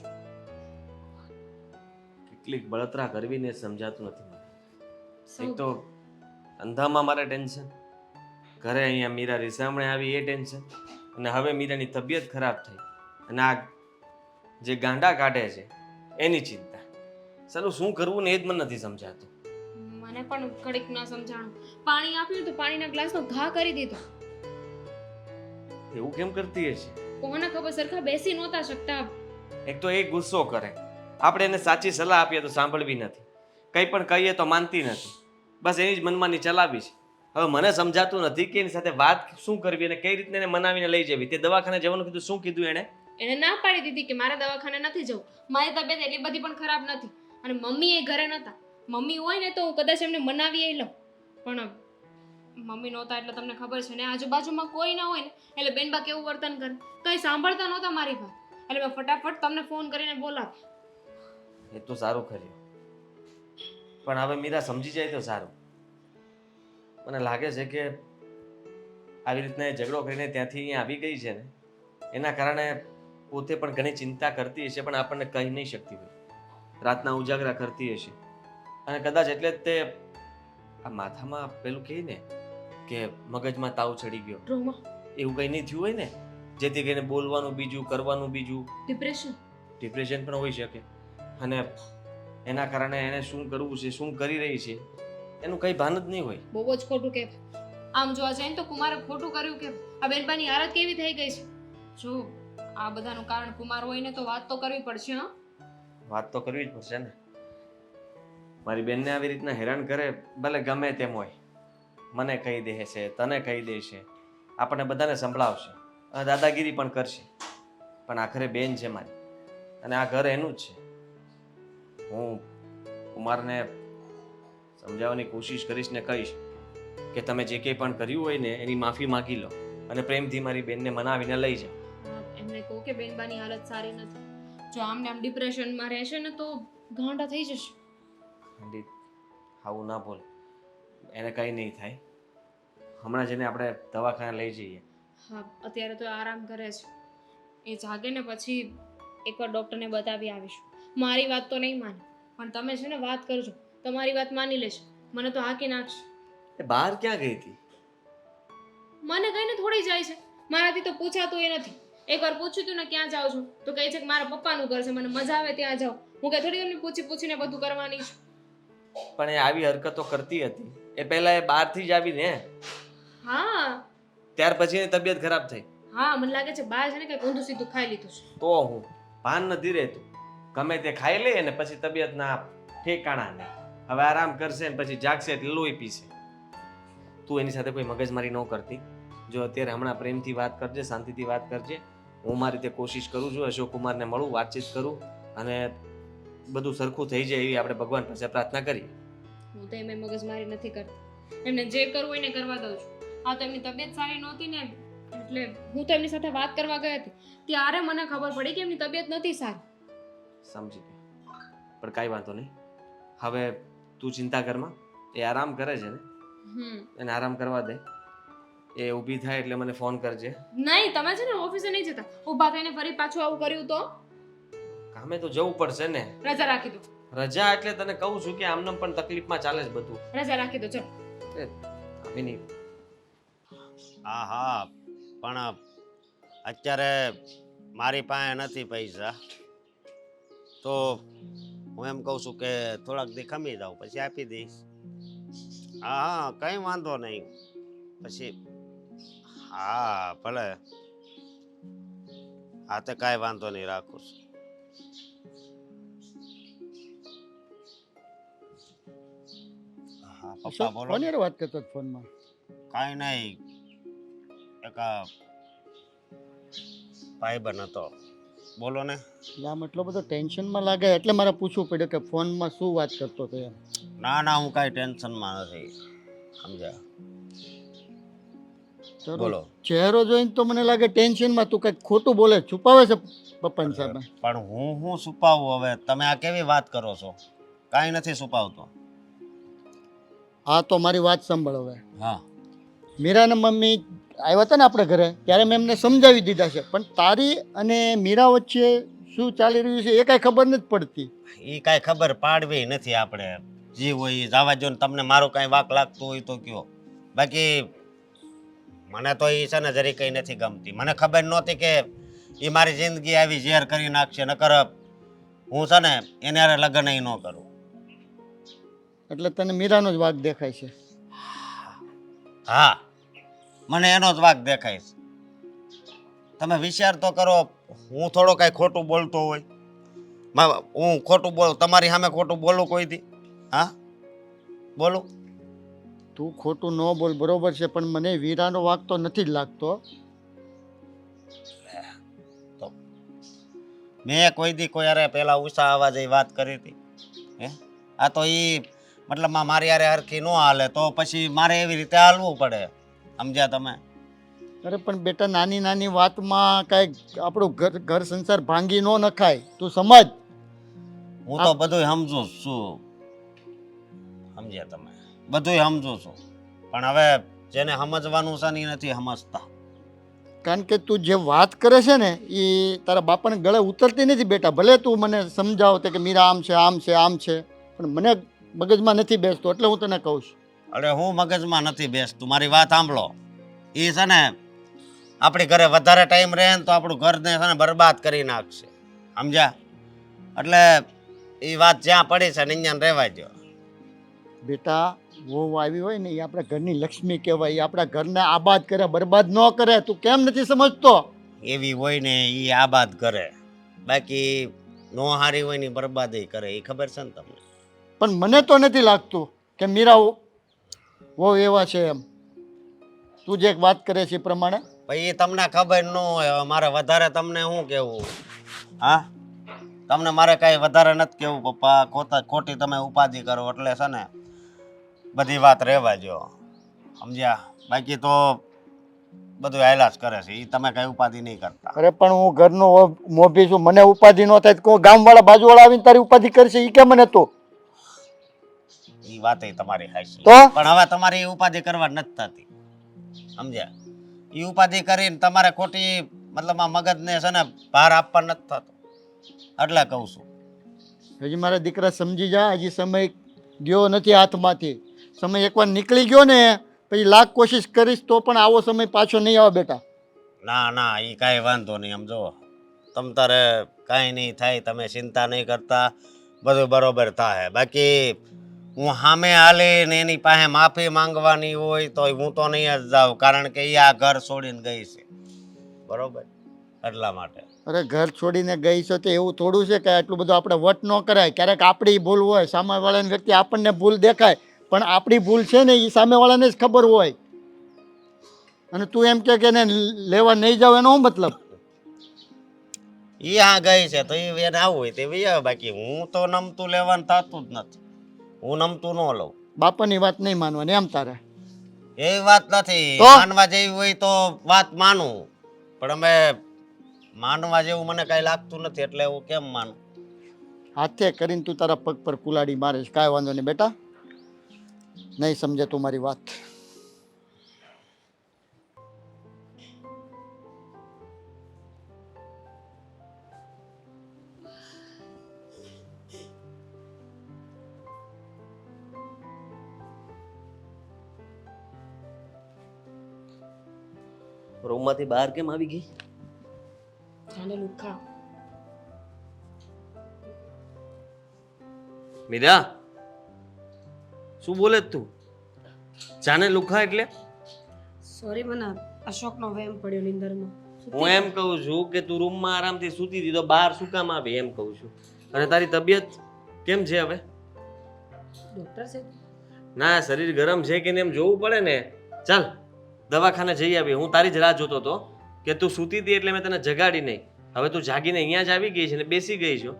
કેટલીક બળતરા કરવી ને સમજાતું નથી મને. એક તો ધંધામાં મારે ટેન્શન, ઘરે અહીંયા મીરા રીસામણે આવી એ ટેન્શન, અને હવે મીરાની તબિયત ખરાબ થઈ અને આ જે ગાંડા કાઢે છે એની ચિંતા. સાલું શું કરવું ને એ જ મને નથી સમજાતું. મને પણ ઘડીક ન સમજાણું. પાણી આપ્યું તો પાણીના ગ્લાસનો ઘા કરી દીધો. એવું કેમ કરતી હશે? કોને ખબર, સરખા બેસી નહોતા શકતા. એક તો એ ગુસ્સો કરે, આપણે એને સાચી સલાહ આપીએ તો સાંભળવી નથી, કંઈ પણ કહીએ તો માનતી નથી, બસ એની જ મનમાની ચલાવી છે. હવે મને સમજાતું નથી કે એની સાથે વાત શું કરવી અને કઈ રીતને એને મનાવીને લઈ જવી. તે દવાખાને જવાનું કીધું, શું કીધું એણે? એને ના પાડી દીધી કે મારે દવાખાને નથી જવું. મારી તબિયત એટલી બધી પણ ખરાબ નથી અને મમ્મી એ ઘરે નહોતા. મમ્મી હોય ને તો હું કદાચ એમને મનાવી લઉં, પણ મમ્મી નહોતા એટલે તમને ખબર છે ને આજુબાજુમાં કોઈ ના હોય ને એટલે બેનબા કેવું વર્તન કરે, કંઈ સાંભળતા નહોતા મારી વાત. એટલે મેં ફટાફટ તમને ફોન કરીને બોલાવી. એ તો સારું કર્યું, પણ હવે મીરા સમજી જાય તો સારું. મને લાગે છે કે આવી રીતના એ ઝઘડો કરીને ત્યાંથી અહીંયા આવી ગઈ છે ને એના કારણે પોતે પણ ઘણી ચિંતા કરતી હશે, પણ આપણને કહી નહીં શકતી હોય. રાતના ઉજાગરા કરતી હશે અને કદાચ એટલે જ તે આ માથામાં પેલું કહે ને કે મગજમાં તાવ ચડી ગયો, ટ્રોમા, એવું કંઈ નહીં થયું હોય ને જેથી કરીને બોલવાનું બીજું, કરવાનું બીજું. ડિપ્રેશન પણ હોઈ શકે અને એના કારણે એને શું કરવું છે, શું કરી રહી છે એનું કંઈ ભાન જ નહીં હોય. બહુ જ ખોટું કે આમ જોવા જાય ને તો કુમારે ખોટું કર્યું કે આ બેનપાની હાલત કેવી થઈ ગઈ છે. જો આ બધાનું કારણ કુમાર હોય ને તો વાત તો કરવી પડશે. હા, વાત તો કરવી જ પડશે ને. મારી બેનને આવી રીતના હેરાન કરે, ભલે ગમે તેમ હોય, મને કહી દે છે, તને કહી દે છે, આપણને બધાને સંભળાવશે અને દાદાગીરી પણ કરશે, પણ આખરે બેન છે મારી અને આ ઘર એનું જ છે. હું કુમારને સમજાવવાની કોશિશ કરીશ ને કહીશ કે તમે જે કંઈ પણ કર્યું હોય ને એની માફી માગી લો અને પ્રેમથી મારી બેનને મનાવીને લઈ જાઓ. એમને કહો કે બેનબાની હાલત સારી નથી. જો આમને આમ ડિપ્રેશનમાં રહેશે ને તો ગાંડા થઈ જશે. ખંડિત, આવું ના બોલ, એને કંઈ નહીં થાય. હમણાં જઈને આપણે દવાખાને લઈ જઈએ. હા, અત્યારે તો આરામ કરે છે. એ જાગે ને પછી એકવાર ડૉક્ટરને બતાવી આવીશું. મારી વાત તો નહીં માને, પણ તમે છે ને વાત કરજો, તમારી વાત માની લેશે, મને તો હાકી નાખશે. એ બહાર ક્યાં ગઈ હતી? મને કહીને થોડી જાય છે, મારાથી તો પૂછાતું એ નથી. એકવાર પૂછ્યું તું ને ક્યાં જાઉં છું તો કહે છે કે મારા પપ્પાનું ઘર છે, મને મજા આવે ત્યાં જાઉં. હું કઈ થોડી એમને પૂછીને બધું કરવાની છું. પણ એ આવી હરકતો કરતી હતી એ પહેલા એ બહારથી જ આવી ને. હા ત્યાર પછી એની તબિયત ખરાબ થઈ. હા, મને લાગે છે બહાર છે ને કંઈક ઊંધું સીધું ખાઈ લીધું છે. તો હું ભાન નથી રહેતું, ગમે તે ખાઈ લે ને પછી તબિયતના ઠેકાણા નહીં. હવે આરામ કરશે ને પછી જાગશે એટલે લોહી પીશે. તું એની સાથે કોઈ મગજમારી ન કરતી. જો અત્યારે હમણાં પ્રેમથી વાત કરજે, શાંતિથી વાત કરજે. હું મારી રીતે કોશિશ કરું છું, અશોક કુમારને મળું, વાતચીત કરું અને બધું સરખું થઈ જાય એવી આપણે ભગવાન પાસે પ્રાર્થના કરીએ. હું તો એમ મગજમારી નથી કરતી, એમને જે કરવું હોય ને કરવા દઉં છું. આ તો એમની તબિયત સારી નહોતી ને એટલે હું તો એમની સાથે વાત કરવા ગઈ હતી, ત્યારે મને ખબર પડી કે એમની તબિયત નથી સારી. સમજી ગઈ, પણ કાંઈ વાંધો નહીં. હવે તું ચિંતા કરમાં, એ આરામ કરે છે ને, એને આરામ કરવા દે. એ ઊભી થાય એટલે મને ફોન કરજે. નહીં, તમે છે ને ઓફિસે નહીં જતા, ઊભા થઈને ફરી પાછું આવું કર્યું તો કામે તો જવું પડશે ને. રજા રાખી દો. રજા એટલે તને કહું છું કે આમને પણ તકલીફમાં ચાલે છે બધું. રજા રાખી દો, ચલો. આવી નહીં. હા હા, પણ અત્યારે મારી પાસે નથી પૈસા, તો હું એમ કહું છું કે થોડાક દી ખમી જાઉં પછી આપી દઈશ. હા હા, કંઈ વાંધો નહીં. પછી હા ભલે, હા તો કાંઈ વાંધો નહીં, રાખું છું. હા પપ્પા અશોક બોલો. કોની હારે વાત કરતો હતો ફોનમાં? કાંઈ નહીં, એક આ ભાઈબંધ હતો. બોલો ને. એટલે આમ એટલો બધો ટેન્શનમાં લાગે એટલે મારે પૂછવું પડ્યું કે ફોનમાં શું વાત કરતો હતો એમ. ના ના, હું કાંઈ ટેન્શનમાં નથી, સમજ્યા? તારો બોલો. ચહેરો જોઈને તો મને લાગે ટેન્શનમાં તું કંઈક ખોટું બોલે, છુપાવે છે પપ્પાની સામે. પણ હું છુપાવું હવે? તમે આ કેવી વાત કરો છો? કાંઈ નથી છુપાવતો. હા તો મારી વાત સાંભળ હવે. હા. મીરાના મમ્મી આવ્યા હતા ને આપણે ઘરે, ત્યારે મેં એમને સમજાવી દીધા છે, પણ તારી અને મીરા વચ્ચે શું ચાલી રહ્યું છે એ કાંઈ ખબર નથી પડતી. એ કાંઈ ખબર પાડવી નથી આપણે. જે હોય એ જવા દો ને. તમને મારું કાંઈ વાક લાગતું હોય તો કયો. બાકી મને તો એ છે ને જરી કંઈ નથી ગમતી. મને ખબર નહોતી કે એ મારી જિંદગી આવી ઝેર કરી નાખશે. નકર હું છે ને એને હારે લગ્ન ય ન કરું. એટલે તને મીરાનો જ વાગ દેખાય છે. હા, મને એનો જ વાક દેખાય છે. તમે વિચાર તો કરો, હું થોડો કાંઈ ખોટું બોલતો હોય? હું ખોટું બોલું તમારી સામે? ખોટું બોલું કોઈ દી? હા, બોલું? તું ખોટું ન બોલ, બરોબર છે, પણ મને વીરાનો વાગ તો નથી જ લાગતો. તો મેં કોઈ દી કોઈ યારે પેલા ઉષા અવાજે વાત કરી હતી? હે? આ તો મતલબમાં મારી યારે હરખી ન હાલે તો પછી મારે એવી રીતે હાલવું પડે, સમજ્યા તમે? અરે પણ બેટા, નાની નાની વાતમાં કાંઈક આપણું ઘર સંસાર ભાંગી ન નખાય, તું સમજ. હું તો બધુંય સમજુ છું, સમજ્યા તમે? બધુંય સમજુ છું, પણ હવે જેને સમજવાનું છે ને એ નથી સમજતા. કારણ કે તું જે વાત કરે છે ને એ તારા બાપાને ગળે ઉતરતી નથી બેટા. ભલે તું મને સમજાવ કે મીરા આમ છે આમ છે આમ છે, પણ મને મગજમાં નથી બેસતો, એટલે હું તને કહું છું. અરે હું મગજમાં નથી બેસતું, મારી વાત સાંભળો. એ છે ને આપણી ઘરે વધારે ટાઈમ રહે ને તો આપણું ઘરને છે ને બરબાદ કરી નાખશે, સમજ્યા? એટલે એ વાત જ્યાં પડી છે ને અહીંયા રહેવા દો. બેટા, વહુ આવી હોય ને એ આપણા ઘરની લક્ષ્મી કહેવાય. એ આપણા ઘરને આબાદ કરે, બરબાદ ન કરે. તું કેમ નથી સમજતો? એવી હોય ને એ આબાદ કરે, બાકી નો હારી હોય ને બરબાદી કરે, એ ખબર છે ને તમને? પણ મને તો નથી લાગતું કે મીરા વહુ એવા છે એમ. તું જે વાત કરે છે એ પ્રમાણે. ભાઈ એ તમને ખબર ન હોય, હવે મારે વધારે તમને શું કહેવું? હા, તમને મારે કાંઈ વધારે નથી કહેવું પપ્પા. ખોટી તમે ઉપાધિ કરો એટલે છે ને બધી વાત રહેવા દો, સમજ્યા? બાકી તો બધું હાલ્યા જ કરે છે, એ તમે કાંઈ ઉપાધિ નહીં કરતા. અરે પણ હું ઘરનો મોભી છું, મને ઉપાધિ ન થાય તો ગામવાળા બાજુવાળા આવીને તારી ઉપાધિ કરશે એ કે મને તો. એ વાત તમારી હાચી, તો? પણ હવે તમારે એ ઉપાધિ કરવા નથી થતી, સમજ્યા? એ ઉપાધિ કરીને તમારે ખોટી મતલબ આ મગજને છે ને ભાર આપવા નથી થતો, એટલે કહું છું. હજી મારા દીકરા સમજી જા, હજી સમય ગયો નથી હાથમાંથી. સમય એકવાર નીકળી ગયો ને પછી લાખ કોશિશ કરીશ તો પણ આવો સમય પાછો નહીં આવે બેટા. ના ના, એ કાંઈ વાંધો નહીં. સમજો, તમ તારે કાંઈ નહીં થાય, તમે ચિંતા નહીં કરતા, બધું બરોબર થાય. બાકી હું સામે હાલીને એની પાસે માફી માંગવાની હોય તો હું તો નહીં જ જાઉં, કારણ કે એ આ ઘર છોડીને ગઈ છે, બરોબર? એટલા માટે. અરે ઘર છોડીને ગઈ છે તો એવું થોડું છે કે આટલું બધું આપણે વટ ન કરાય. ક્યારેક આપણી ભૂલ હોય, સામેવાળાની વ્યક્તિ આપણને ભૂલ દેખાય, પણ આપણી ભૂલ છે ને એ સામેવાળાને જ ખબર હોય. અને તું એમ કે એને લેવા નહીં જાવ એનો શું મતલબ? એ આ ગઈ છે તો એને આવું હોય તે આવે, બાકી હું તો નમતું લેવાનું થતું જ નથી. હું નમતું ન લઉં. બાપાની વાત નહીં માનવાની એમ તારે? એવી વાત નથી. તો? માનવા જેવી હોય તો વાત માનું, પણ અમે માનવા જેવું મને કાંઈ લાગતું નથી, એટલે હું કેમ માનું? હાથે કરીને તું તારા પગ પર કુલાડી મારીશ, કાંઈ વાંધો નહીં બેટા. નહીં સમજે તું મારી વાત. રૂમમાંથી બહાર કેમ આવી ગઈ? જાને લુખા. મીરા, શું બોલે છે તું? જાને લુખા એટલે? સોરી, મને અશોકનો વેમ પડ્યો નિંદરમાં. હું એમ કહું છું કે તું રૂમમાં આરામથી સૂતી હતી તો બહાર શું કામ આવી એમ કહું છું. અને તારી તબિયત કેમ છે હવે? ડોક્ટર છે ના શરીર ગરમ છે કે એમ જોવું પડે ને. ચાલ દવાખાને જઈ આવી. હું તારી જ રાહ જોતો હતો કે તું સૂતી હતી એટલે મેં તને જગાડી નહીં. હવે તું જાગીને અહીંયા જ આવી ગઈ છે ને બેસી ગઈ છો.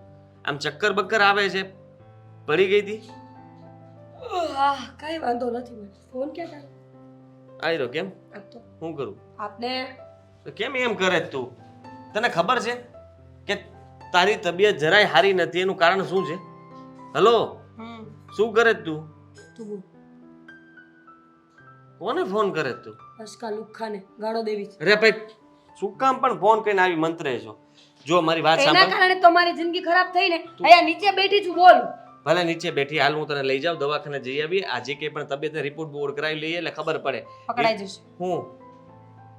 આમ ચક્કર બક્કર આવે છે. પડી ગઈ હતી. કઈ વાંધો નથી મને ફોન ક્યાં તારે આવી રહ્યો કેમ આપતો હું કરું આપને તો કેમ એમ કરે છે તું? તને ખબર છે કે તારી તબિયત જરાય સારી નથી એનું કારણ શું છે? હલો શું કરે છે તું? તું બોલ કોને ફોન કરે છે તું? અશકા લુખાને ગાળો દેવી છે અરે ભાઈ શું કામ પણ ફોન કરીને આવી મંત્રે છો? જો મારી વાત એના સાંભળ. કારણે તમારી જિંદગી ખરાબ થઈ ને અહીંયા નીચે બેઠી છું બોલ ભલે નીચે બેઠી હાલ હું તને લઈ જાઉં દવાખાને જઈ આવી. આજે કે પણ તબિયતને રિપોર્ટ બોર્ડ કરાવી લઈએ એટલે ખબર પડે. પકડાઈ જશે હું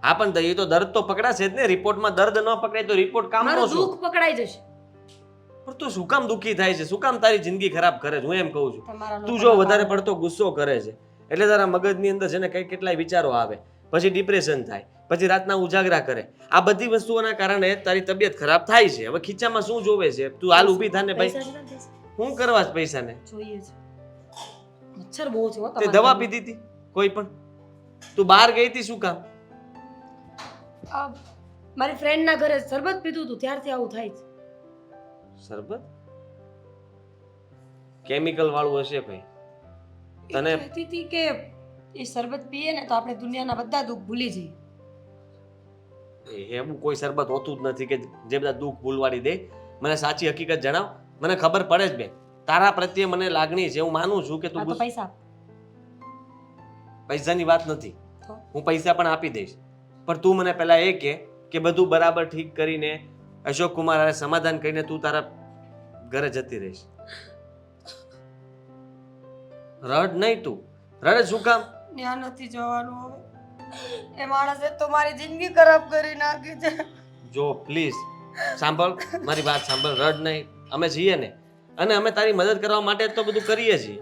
હા પણ એ તો દર્દ તો પકડાશે જ ને. રિપોર્ટમાં દર્દ ન પકડાય તો રિપોર્ટ કામ નો મારું શું? દુઃખ પકડાઈ જશે પણ તું શું કામ દુઃખી થાય છે? શું કામ તારી જિંદગી ખરાબ કરે છે? હું એમ કહું છું. તમારા તું લોકોના જો વધારે કારણે. પડતો ગુસ્સો કરે છે એટલે તારા મગજની અંદર છે ને કઈ કેટલાય વિચારો આવે, પછી ડિપ્રેશન થાય, પછી રાતના ઉજાગરા કરે. આ બધી વસ્તુઓના કારણે તારી તબિયત ખરાબ થાય છે. હવે ખીચામાં શું જોવે છે? તું હાલ ઊભી થાને ભાઈ. પૈસા છે ને પૈસા? શું કરવા છે પૈસાને? જોઈએ છે મચ્છર બહુ છે હો તે તમારા દવા ઘરમાં. પીધી હતી કોઈ પણ? તું બહાર ગઈ હતી શું કામ? આ મારી ફ્રેન્ડ ના ઘરે શરબત પીધું હતું ત્યારથી આવું થાય છે શરબત કેમિકલ વાળું હશે ભાઈ. એ તને કહેતી હતી કે એ શરબત પીએ ને તો આપણે દુનિયાના બધા દુઃખ ભૂલી જઈએ એવું કોઈ શરબત હોતું જ નથી કે જે બધા દુઃખ ભૂલવાડી દે. મને સાચી હકીકત જણાવ. મને ખબર પડે જ બેન તારા પ્રત્યે મને લાગણી છે. હું માનું છું કે આ તું તો પૈસા આપ. પૈસાની વાત નથી. તો? હું પૈસા પણ આપી દઈશ પણ તું મને પહેલા એ કે બધું બરાબર ઠીક કરીને અશોક કુમાર હારે સમાધાન કરીને તું તારા ઘરે જતી રહીશ. રડ નહીં તું. રડે શું કામ? ત્યાં નથી જવાનું હવે એ માણસે તો મારી જિંદગી ખરાબ કરી નાખી છે જો પ્લીઝ સાંભળ મારી વાત સાંભળ. રડ નહીં. અમે છીએ ને અને અમે તારી મદદ કરવા માટે જ તો બધું કરીએ છીએ.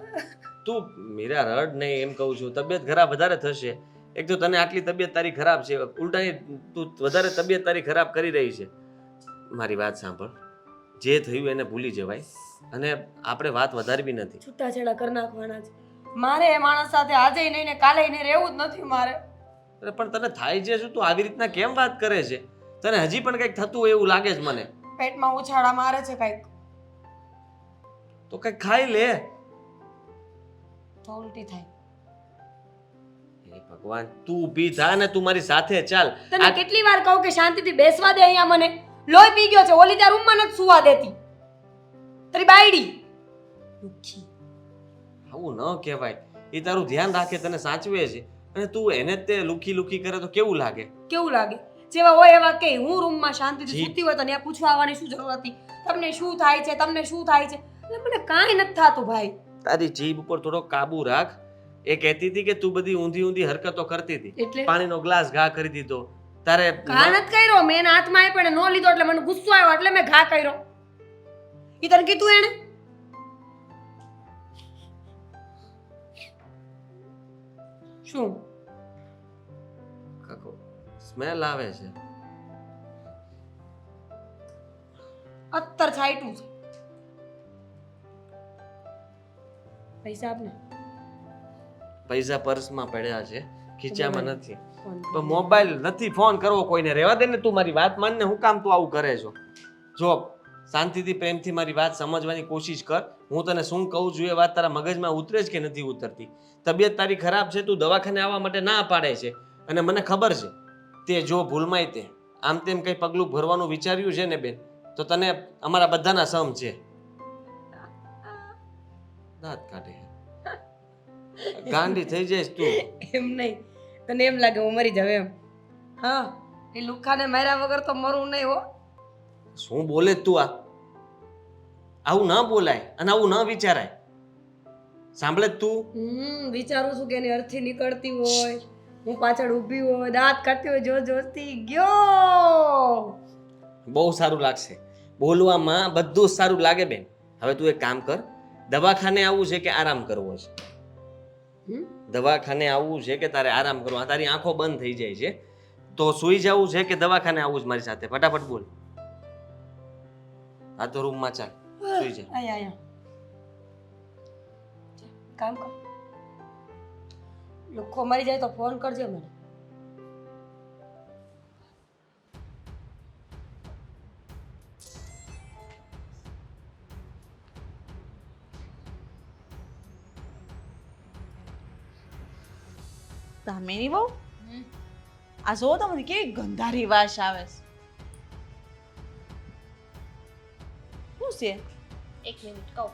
તું મીરા રડ નહીં એમ કહું છું. તબિયત ખરાબ વધારે થશે. એક તો તને આટલી તબિયત તારી ખરાબ છે ઉલટાની તું વધારે તબિયત તારી ખરાબ કરી રહી છે. મારી વાત સાંભળ. જે થયું એને ભૂલી જવાય અને આપણે વાત વધારવી નથી. છૂટાછેડા કરી નાખવાના છે મારે એ માણસ સાથે આજે નહીં ને કાલે નહીં રહેવું જ નથી મારે અરે પણ તને થાય છે શું? તું આવી રીતના કેમ વાત કરે છે? તને હજી પણ કંઈક થતું હોય એવું લાગે છે મને. પેટમાં ઉછાળા મારે છે કઈક તો કંઈક ખાઈ લે. તો ઉલટી થાય હે ભગવાન તું ઊભી થા ને તું મારી સાથે ચાલ. તને કેટલી વાર કહું કે શાંતિથી બેસવા દે અહીંયા મને લોહી પી ગયો છે ઓલી ત્યાં રૂમમાં નથી સુવા દેતી તારી બાયડી દુખી આવું ન કહેવાય. એ તારું ધ્યાન રાખે તને સાચવે છે અને તું એને જ તે લુખી લુખી કરે તો કેવું લાગે? કેવું લાગે જેવા હોય એવા કે હું રૂમમાં શાંતિથી જી. સૂતી હોય તો ત્યાં પૂછવા આવવાની શું જરૂર હતી તમને શું થાય છે તમને શું થાય છે એટલે મને કાંઈ નથી થતું ભાઈ તારી જીભ ઉપર થોડો કાબુ રાખ. એ કહેતી હતી કે તું બધી ઊંધી ઊંધી હરકતો કરતી હતી. એટલે પાણીનો ગ્લાસ ઘા કરી દીધો. તારે ઘા નથી કર્યો મેં એના હાથમાં એ પણ નો લીધો એટલે મને ગુસ્સો આવ્યો એટલે મેં ઘા કર્યો ઈ તને કીધું એને શું સ્મેલ આવે છે. અત્તર છાંટ્યું છે પૈસા આપને પૈસા પર્સમાં પડ્યા છે ખીચામાં નથી. ફોન તો મોબાઈલ નથી ફોન કરવો કોઈને. રહેવા દે ને તું મારી વાત માન ને હું કામ તું આવું કરે છો? જો શાંતિથી પ્રેમથી મારી વાત સમજવાની કોશિશ કર. હું તને શું કહું છું એ વાત તારા મગજમાં ઉતરે છે કે નથી ઉતરતી? તબિયત તારી ખરાબ છે તું દવાખાને આવવા માટે ના પાડે છે અને મને ખબર છે તે જો ભૂલમાંય તે આમ તેમ કઈ પગલું ભરવાનું વિચાર્યું છે ને બેન તો તને અમારા બધાના સમ છે. દાંત કાઢે ગાંડી થઈ જઈશ તું. એમ નહીં તને એમ લાગે હું મરી જાવ એમ હા એ લુખાને માર્યા વગર તો મરું નહીં હો શું બોલે તું? આવું ના બોલાય અને આવું ના વિચારાય. સાંભળે જ તું? વિચારું છું કે એની અર્થી નીકળતી હોય હું પાછળ ઊભી હોય દાંત કાઢતી હોય જોર જોરથી ગયો બહુ સારું લાગશે બોલવામાં. બધું જ સારું લાગે બેન. હવે તું એક કામ કર. દવાખાને આવવું છે કે આરામ કરવો છે? દવાખાને આવવું છે કે તારે આરામ કરવો? તારી આંખો બંધ થઈ જાય છે તો સૂઈ જવું છે કે દવાખાને આવવું છે મારી સાથે? ફટાફટ બોલ. આ તો રૂમમાં ચાલ સૂઈ જા. અહીંયા અહીંયા કામ કર, લુખ્ખો મરી જાય તો ફોન કરજે મને. દામિની બહુ આ જો તમને કેવી ગંધારી વાસ આવે છે. શું છે? એક મિનિટ કહું.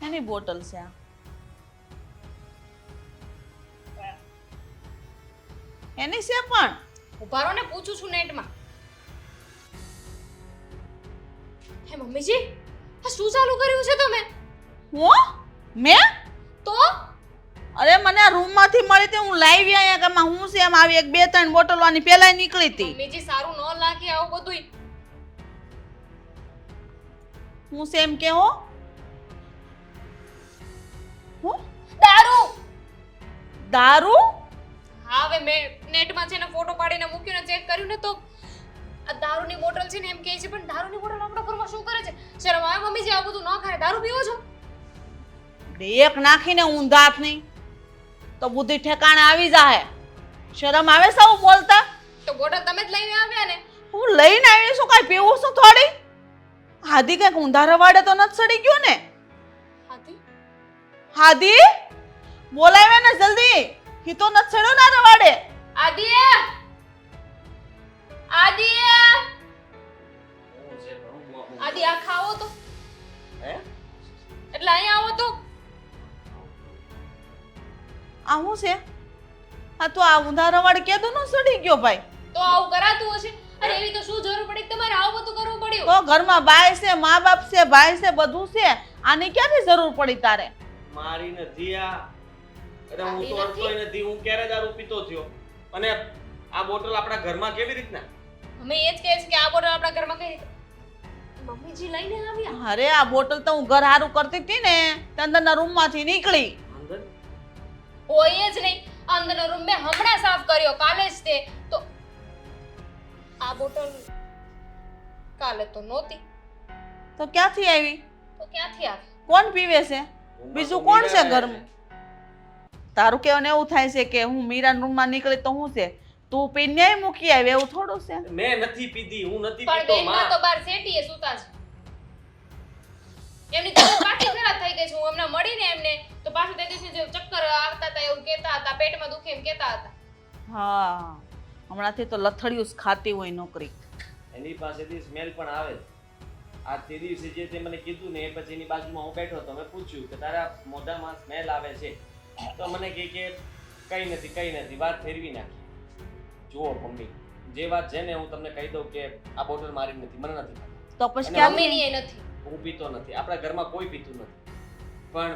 એની બોટલ છે આ. એની છે પણ ઉભા રહો ને, પૂછું છું નેટમાં. હે મમ્મીજી, આ શું ચાલુ કર્યું છે તમે? હું મેં તો અરે મને આ રૂમ માંથી મળી હતી, હું લાવી અહીંયા કે માં હું છે એમ આવી એક બે ત્રણ બોટલ આની પહેલા નીકળી હતી. મમ્મીજી સારું ન લાગે આવું બધું. હું છે એમ કે હો હું દારૂ. દારૂ હા, હવે મેં નેટમાં છે ને ફોટો પાડીને મૂક્યો ને ચેક કર્યું ને તો આ દારૂની બોટલ છે ને એમ કહે છે, પણ દારૂની બોટલ આપણા ઘરમાં શું કરે છે? શરમ આવે મમ્મીજી, આ બધું ન ખાય. દારૂ પીવો છો? એક નાખીને ઊંધાત નહીં તો બુદ્ધિ ઠેકાણે આવી જાય. શરમ આવે સૌ બોલતા. તો બોટલ તમે જ લઈને આવ્યા ને. હું લઈને આવી છું, કાંઈ પીવું છું થોડી? હાદી કંઈક ઊંધા રવાડે તો નથી સડી ગયું ને? હાથી? હાદી બોલાવે ને જલ્દી, ઈ તો નથી સડ્યો ના રવાડે. આદિએ, આદિએ, આદિ આ ખાવો તો. હે? એટલે અહીંયા આવો તો. આ શું છે? આ તો આ ઊંધા રવાડે કેદું નો સડી ગયો ભાઈ. તો આવું કરાતું હશે. અરે એવી તો શું જરૂર પડી કે તમારે આવું બધું કરવું પડ્યું? તો ઘરમાં બાય છે, મા બાપ છે, ભાઈ છે, બધું છે. આની ક્યાંથી જરૂર પડી તારે? મારી નથી આ. અરે હું આદિ તો અડતોય નથી. હું ક્યારે દારૂ પીતો થયો? અને આ બોટલ આપણા ઘરમાં કેવી રીતના? મમ્મી એ જ કહે છે કે આ બોટલ આપણા ઘરમાં કઈ રીતે? મમ્મીજી લઈને આવ્યા. અરે આ બોટલ તો હું ઘર હારું કરતી હતી ને તે અંદરના રૂમમાંથી નીકળી. અંદર હોય જ નહીં. અંદરનો રૂમ મેં હમણાં સાફ કર્યો, કાલે જ તે. તો આ બોટલ કાલે તો નહોતી. તો ક્યાંથી આવી? તો ક્યાંથી આવી? કોણ પીવે છે? બીજું કોણ છે ઘરમાં? તારું કહેવાનું એવું થાય છે કે હું મીરાના રૂમમાં નીકળી તો હું છે તું પીને મૂકી આવી, એવું થોડું છે? મેં નથી પીધી. હું નથી પણ પીતો બેનમાં માં. તો બાર સેટીએ સૂતા છે. એમની તબિયત પાછી ખરાબ થઈ ગઈ છે. હું હમણાં મળીને એમને તો પાછું તે દિવસે જે ચક્કર આવતા હતા એવું કહેતા હતા, પેટમાં દુખે એમ કહેતા હતા. હા, હમણાંથી તો લથડિયું જ ખાતી હોય નોકરી. એની પાસેથી સ્મેલ પણ આવે છે. આ તે દિવસે જે તે મને કીધું ને એ પછી એની બાજુમાં હું બેઠો તો મેં પૂછ્યું કે તારા મોઢામાં સ્મેલ આવે છે? તો મને કહે કે કઈ નથી, વાત ફેરવી નાખી. જુઓ મમ્મી, જે વાત છે ને હું તમને કહી દઉં કે આ બોટલ મારી નથી, મને નથી ખાતી. તો પછી અને ક્યાંથી? મમ્મીની એ નથી. હું પીતો નથી, આપણા ઘરમાં કોઈ પીતું નથી. પણ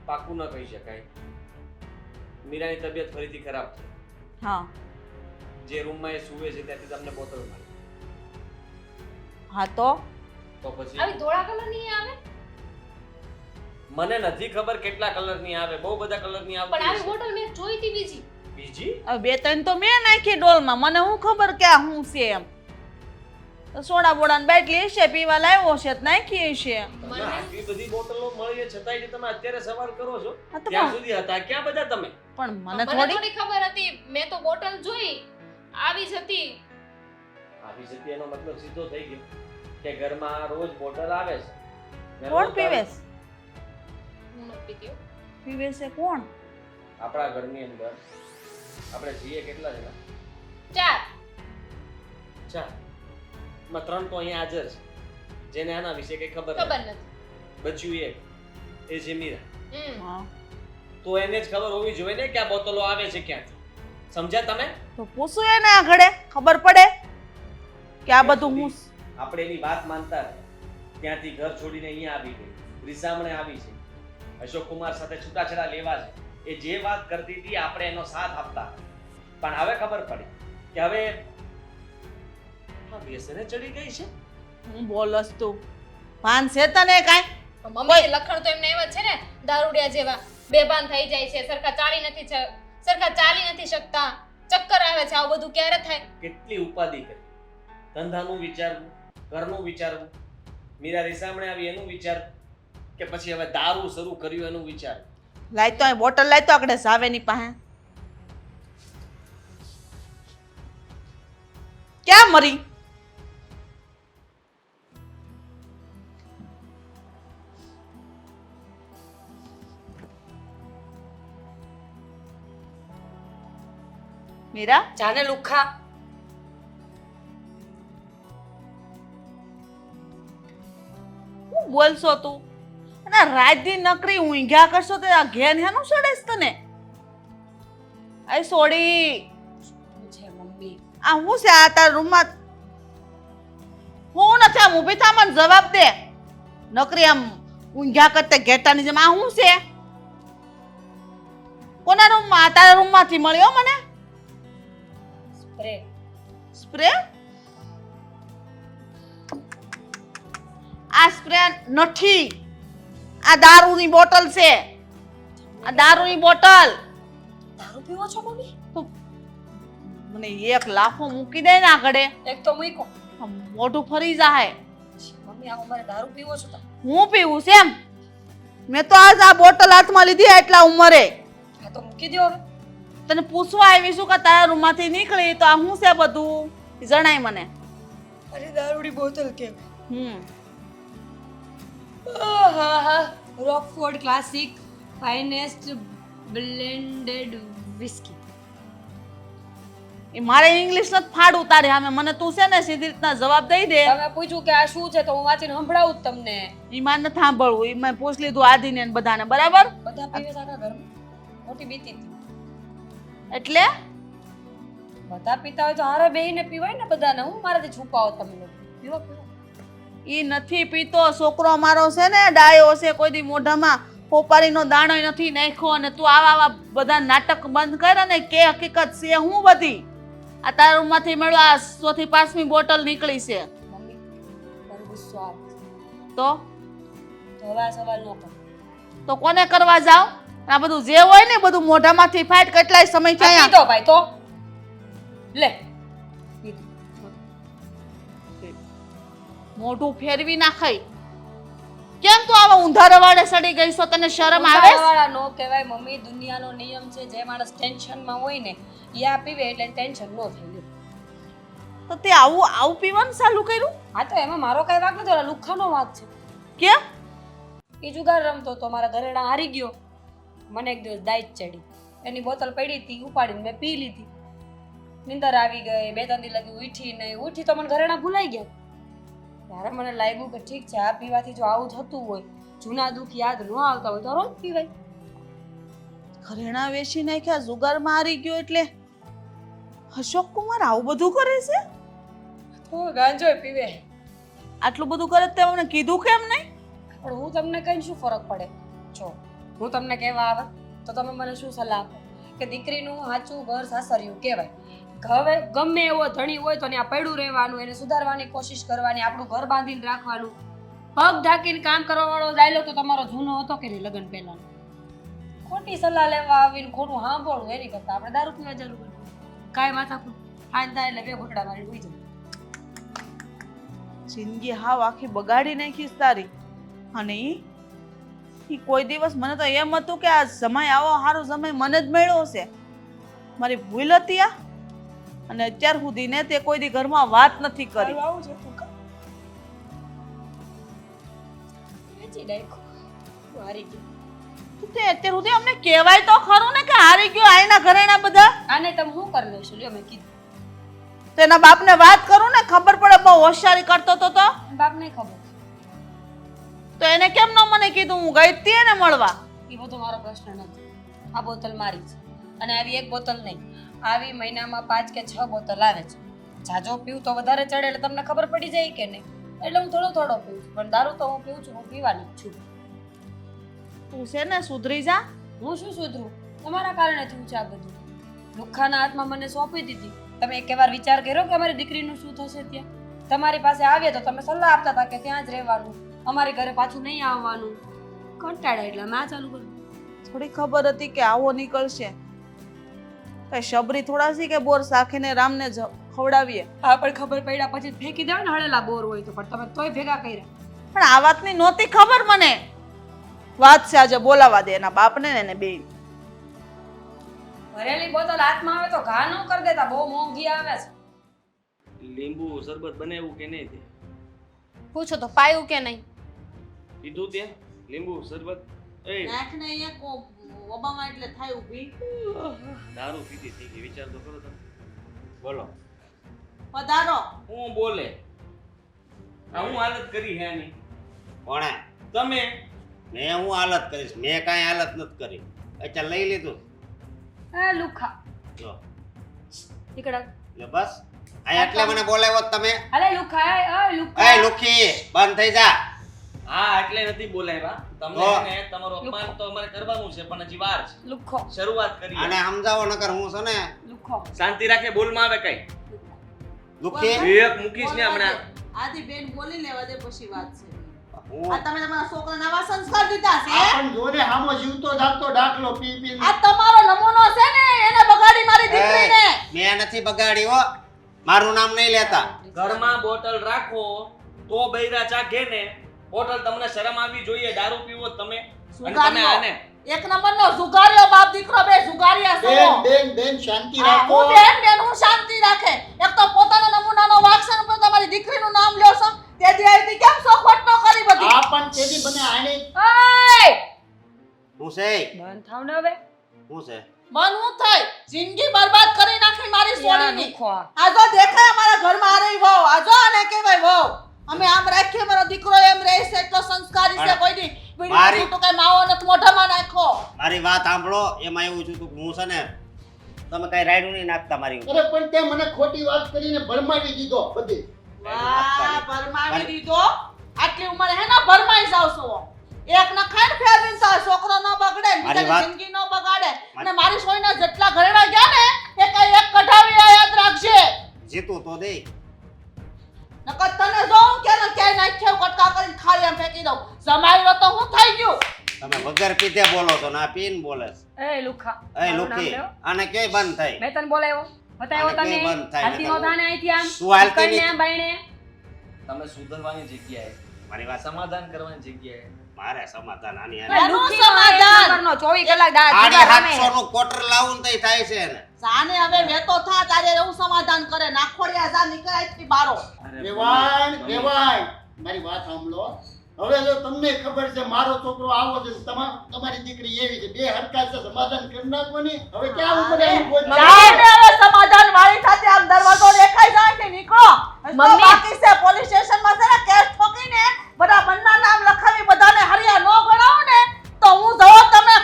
પાકું ન કહી શકાય. મીરાની તબિયત ફરીથી ખરાબ થઈ. હા જે રૂમમાં એ સૂવે છે ત્યાંથી તમને બોટલ મળી. હા તો તો પછી આવી ધોળા કલરની એ આવે. મને નથી ખબર કેટલા કલરની આવે, બહુ બધા કલરની પણ આવતી આવી હશે. બોટલ મેં જોઈ હતી બીજી. બીજી હવે બે ત્રણ તો મેં નાખી ડોલમાં, મને હું ખબર કે આ શું છે એમ. તો સોડા બોડાની બાટલી હશે, પીવા લાવ્યો છે તો નાખી હશે. તમને આટલી બધી બોટલો મળી છે છતાંય તમે અત્યારે સવાલ કરો છો. હા તો ત્યાં પણ સુધી હતા ક્યાં બધા તમે? મને મને થોડી થોડી ખબર હતી. મેં તો બોટલ જોઈ, આવી જ હતી. આવી જતી એનો મતલબ સીધો થઈ ગયો કે ઘરમાં રોજ બોટલ આવે છે. ને કોણ રોજ પીવે દારૂ- છે? હું નથી પીતી હો. પીવે છે કોણ? આપણા ઘરની અંદર આપણે છીએ કેટલા જણા? 4. ચાર. માં 3 તો અહીંયા હાજર છે જેને આના વિશે કઈ ખબર ખબર નથી. નથી. બચ્યું એક એ છે મીરા. હા તો એને જ ખબર હોવી જોઈએ ને કે આ બોટલો આવે છે ક્યાંથી. સમજ્યા તમે? તો પૂછું એને આગળ ખબર પડે કે આ બધું હું આપણે એની વાત માનતા રહ્યા. ત્યાંથી ઘર છોડીને અહીંયા આવી ગઈ, રીસામણે આવી છે, અશોક કુમાર સાથે છૂટાછેડા લેવા છે. એ જે વાત કરતી હતી આપણે એનો સાથ આપતા. પણ હવે ખબર પડી કે હવે આ વ્યસને ચડી ગઈ છે. હું બોલસ તું ભાન છે તને કાંઈ? મમ્મી લખણ તો એમને એમ જ છે ને, દારૂડિયા જેવા બેભાન થઈ જાય છે, સરખા ચાલી નથી શકતા, ચક્કર આવે છે. આવું બધું ક્યારે થાય? કેટલી ઉપાધિ કરી. ધંધાનું વિચારવું, ઘરનું વિચારવું, મીરા રીસામણે આવી એનું વિચારવું, કે પછી હવે દારૂ શરૂ કર્યું એનું વિચાર? લાય તો અહીં બોટલ લાય તો આગળ સાવેની પાસે. ક્યાં મરી? મીરા, જાને લુખા. શું બોલશો તું? અને રાતથી નકરી ઊંઘ્યા કરશો તો આ ઘેર હેનું સડેસ તને? આઈ સોડી. શું છે મમ્મી? આ હું છે આ તારા રૂમમાં? હું નથી આમ ઊભી થા, મને જવાબ દે. નકરી આમ ઊંઘ્યા કરતે ઘેટાની જેમ. આ હું છે? કોના રૂમમાં? તારા રૂમમાંથી મળ્યો મને સ્પ્રે. સ્પ્રે? આ સ્પ્રે નથી, આ દારૂની બોટલ છે. આ દારૂની બોટલ. દારૂ પીવો છો મમ્મી? મને એક લાફો મૂકી દે ને આગળ, એક તો મૂકો. મોઢું ફરી જાય. મમ્મી આ ઉંમરે દારૂ પીવો છો તમે? હું પીવું છે એમ? મેં તો આજ આ બોટલ હાથમાં લીધી એટલા ઉંમરે. હા તો મૂકી દો હવે. તને પૂછવા આવી છું કે તારા રૂમમાંથી નીકળી તો આ શું છે બધું? જણાય મને. અરે દારૂની બોટલ કેમ? રોકફોર્ડ ક્લાસિક ફાઇનેસ્ટ બ્લેન્ડેડ વિસ્કી. એ મારે ઇંગ્લિશ નથી ફાડું તારે સામે. મને તું છે ને સીધી રીતના જવાબ દઈ દે. તમે પૂછ્યું કે આ શું છે તો હું વાંચીને સંભળાવું જ તમને. ઈ માર નથી સાંભળવું. ઈ મેં પૂછ લીધું આદિને ને બધાને, બરાબર? બધા પીવે છે આખા ઘરમાં. મોટી બીતી હતી. એટલે બધા પીતા હોય તો હારે બેહીને પીવાય ને બધાને. હું મારાથી છુપાવો તમે લોકો? પીવો પીવો. ઈ નથી પીતો. છોકરો મારો છે ને ડાયો છે, કોઈ દી મોઢામાં પોપારીનો દાણો નથી નાખ્યો. અને તું આવા આવા બધા નાટક બંધ કર અને કે હકીકત છે હું બધી. આ તારા રૂમમાંથી મળ્યો આ 100 થી 5મી બોટલ નીકળી છે. મમ્મી મારો ગુસ્સો આવે છે. તો હવે આ સવાલ ન કરો. તો કોને કરવા જાવ? આ બધું જે હોય ને બધું મોઢામાંથી ફાટ. કેટલાય સમય આ થયા. પીધો ભાઈ તો લે પીધો. મોઢું ફેરવી નાખાય. કેમ તું આવા ઊંધા વાળે સડી ગઈ છો? તને શરમ આવે છે? વાળા નો કહેવાય મમ્મી. દુનિયાનો નિયમ છે જે માણસ ટેન્શનમાં હોય ને એ આ પીવે એટલે ટેન્શન ન થાય. તો તે આવું આવું પીવાનું ચાલુ કર્યું? હા તો એમાં મારો કઈ વાંક નથી. ઓલા લુખ્ખાનો વાંક છે. કેમ? એ જુગાર રમતો તો મારા ઘરેણા હારી ગયો. મને એક દિવસ દાઈત ચડી. એની બોતલ પડી હતી, ઉપાડીને મેં પી લીધી. નીંદર આવી ગઈ. 2-3 દી લગી ઉઠી નહીં. ઉઠી તો મને ઘરેણા ભૂલાઈ ગયા. ત્યારે મને લાગ્યું કે ઠીક છે, આ પીવાથી જો આવું થતું હોય, જૂના દુઃખ યાદ ન આવતા હોય તો રોજ પીવાય. ઘરેણા વેચી નાખ્યા, જુગારમાં હારી ગયો એટલે અશોક કુમાર આવું બધું કરે છે? તો ગાંજો પીવે. આટલું બધું કરે તે મને કીધું કેમ નહીં? પણ હું તમને કઈ શું ફરક પડે? જો હું તમને કહેવા આવે તો તમે મને શું સલાહ આપો કે દીકરીનું સાચું ઘર સાસરિયું કહેવાય. હવે ગમે એવો ધણી હોય તો ત્યાં પડ્યું રહેવાનું, એને સુધારવાની કોશિશ કરવાની, આપણું ઘર બાંધીને રાખવાનું. પગ ઢાંકીને કામ કરવાવાળો ડાયલોગ તો તમારો જૂનો હતો કે નહીં લગ્ન પહેલાનો? ખોટી સલાહ લેવા આવીને ખોટું સાંભળવું એની કરતાં આપણે દારૂ પીવા જરૂર પડે. કાંઈ માથાકૂટ આજ થાય એટલે 2 ઘૂંટડા મારી સુઈ જાય. જિંદગી હાવ આખી બગાડી નાખીશ તારી. અને ઈ કોઈ દિવસ મને તો એમ હતું કે આ સમય આવો સારો સમય મને જ મળ્યો છે. મારી ભૂલ હતી આ. અને અત્યાર સુધી ને તે કોઈ દી ઘરમાં વાત નથી કરી. આવું છે તું વેચી નાખ્યું. હારી ગયું. તે અત્યાર સુધી અમને કહેવાય તો ખરું ને કે હારી ગયો આયના ઘરેણા બધા. આને તમે શું કરી લેશો? લ્યો મેં કીધું. તેના બાપને વાત કરું ને ખબર પડે. બહુ હોશિયારી કરતો તો બાપ નહીં ખબર. તો એને કેમ ન મને કીધું? હું ગઈ હતી એને મળવા. એ બધો મારો પ્રશ્ન નથી. આ બોતલ મારી છે અને આવી એક બોતલ નહીં, આવી મહિનામાં 5 કે 6 બોતલ આવે છે. જાજો પીવું તો વધારે ચડે એટલે તમને ખબર પડી જાય કે નહીં. એટલે હું થોડો થોડો પીવું છું. પણ દારૂ તો હું પીવું છું, હું પીવાની જ છું. તું છે ને સુધરી જા. હું શું સુધરું? તમારા કારણે થયું છે આ બધું. લુખ્ખાના હાથમાં મને સોંપી દીધી. તમે એક વાર વિચાર કર્યો કે અમારી દીકરીનું શું થશે ત્યાં? તમારી પાસે આવીએ તો તમે સલાહ આપતા હતા કે ત્યાં જ રહેવાનું, અમારી ઘરે પાછું નહીં આવવાનું. કંટાળ્યા એટલે મેં ચાલુ કર્યું. થોડી ખબર હતી કે આવો નીકળશે. કઈ શબરી થોડા છે કે બોર સાખીને રામને ખવડાવીએ. હા પણ ખબર પડ્યા પછી ફેંકી દેવા ને હળેલા બોર હોય તો. પણ તમે તોય ભેગા કર્યા. પણ આ વાતની નહોતી ખબર મને. વાત છે આજે બોલાવા દે એના બાપને ને એને બે ભરેલી બોતલ હાથમાં આવે તો ઘા ન કરી દેતા, બહુ મોંઘી આવે છે. લીંબુ શરબત બનાવ્યું કે નહીં તે પૂછો તો પાયું કે નહીં? કીધું તે લીંબુ શરબત એ નાખને અહીંયા ઓબામા એટલે થાય ઊભી દારૂ પીધી થઈ ગઈ, વિચાર તો કરો તમે. બોલો પધારો. હું બોલે આ હું હાલત કરી હે ની કોણે? તમે મેં હું હાલત કરીશ? મેં કાંઈ હાલત નથી કરી. અચ્છા લઈ લીધું એ લુખા લો નીકળ. લે બસ આ એટલે મને બોલાવ્યો જ તમે. અલે લુખા, એ લુખા. એ લુખી બંધ થઈ જા. હા એટલે નથી બોલાવ્યા તમને તો? ને તમારું અપમાન તો અમારે કરવાનું છે પણ હજી વાર છે, લુખો, શરૂઆત કરી આને સમજાવો નકર હું છે ને લુખો. શાંતિ રાખે, બોલમાં આવે કઈ લુખી એક મૂકીશ ને હમણાં. આદિ બેન બોલી લેવા દે પછી વાત છે. હું આ તમે તમારા છોકરાને આવા સંસ્કાર દીધા છે આ પણ જોને હામો જીવતો જાગતો દાખલો પી પી આ તમારો નમૂનો છે ને એને બગાડી મારી દીકરીને. મેં નથી બગાડી હો, મારું નામ નહીં લેતા. ઘરમાં બોટલ રાખો તો બૈરા ચાખે ને. બોટલ તમને શરમ આવી જોઈએ, દારૂ પીવો તમે અને તમે સુગારીઓ. આને એક નંબરનો સુગારીઓ બાપ દીકરો બે સુગારીયા છો. બેન બેન બેન શાંતિ આ રાખો. હું બેન હું શાંતિ રાખે. એક તો પોતાના નમૂનાનો વાંક છે ને પછી તમારી દીકરીનું નામ લ્યો છો. તેથી આવી કેમ સોખવટ નો કરી બધી. આ પણ તેદી બને આને એય! હું છે બંધ થાવ ને હવે. હું છે મન હું થાય જિંદગી બરબાદ કરી નાખી મારી યા સોડીની. લુખો. આ જો દેખાય અમારા ઘરમાં આ રહી વહુ. આ જો આને કહેવાય વહુ. અમે આમ રાખીએ મારો દીકરો એમ રહે છે એટલો સંસ્કારી છે. કોઈ દી મારી- બીડી તો કઈ માવો નથી મોઢામાં નાખો. મારી વાત સાંભળો. એમાં એવું છું કે હું છે ને તમે કઈ રાયડું નહીં નાખતા મારી ઉપર. અરે પણ તે મને ખોટી વાત કરીને ભરમાવી દીધો બધી. વાહ ભરમાવી દીધો. આટલી ઉંમરે હે ને ભરમાઈ જાવ છો. એક ન ખાઈને ફેરવીને તો છોકરો ન બગડે મારી બીજાની વાત- જિંદગી ન બગાડે. અને મારી સોયના જેટલા ઘરેડા ગયા ને એ કઈ એક કઢાવી આ યાદ રાખજે. જીતું તો દે. નકર તને જોઉં કે ને ક્યાંય નાખ્યો કટકા કરીને ખાલી આમ ફેંકી દઉં. જમાઈ તો હું થઈ ગયું. તમે વગર પીધે બોલો છો ના પીન બોલે છે. એ લુખા. એ મારું નામ લુખી લ્યો. આને ક્યાંય બંધ થાય. મેં તને બોલાવ્યો, બતાવ્યો આને તને. કેવી બંધ થાય? હાલતી નો થાને અહીંથી આમ. તું હાલતી કઈને નહીં. આમ બાયણે. તમે સુધરવાની જગ્યાએ, મારી વાત સમાધાન કરવાની જગ્યાએ મારે સમાધાન આની એ હારે. એનું લુખીનો એક સમાધાન. નંબરનો 24 કલાક દા આને જુગાર રમે. 700 નું કોટર લાવું ને તઈ થાય છે ને. જાને હવે વેતો થા તારે એવું સમાધાન કરે. નાખોડિયા જા નીકળાય થી બારો. વેવાણ વેવાણ મારી વાત સાંભળો. હવે જો તમને ખબર છે મારો છોકરો આવો છે તમારી દીકરી એવી છે બે હરકા છે સમાધાન કરી નાખો ને. હવે ક્યાં ઉપર એનું કોઈ જાને હવે સમાધાન વાળી સાથે આમ દરવાજો દેખાઈ જાય કે નીકળો. હજી તો મમ્મી. બાકી છે પોલીસ સ્ટેશનમાં છે ને કેસ ઠોકીને બધા બંના નામ લખાવી બધાને હરિયા નો ગણાવો ને તો હું જવો તમે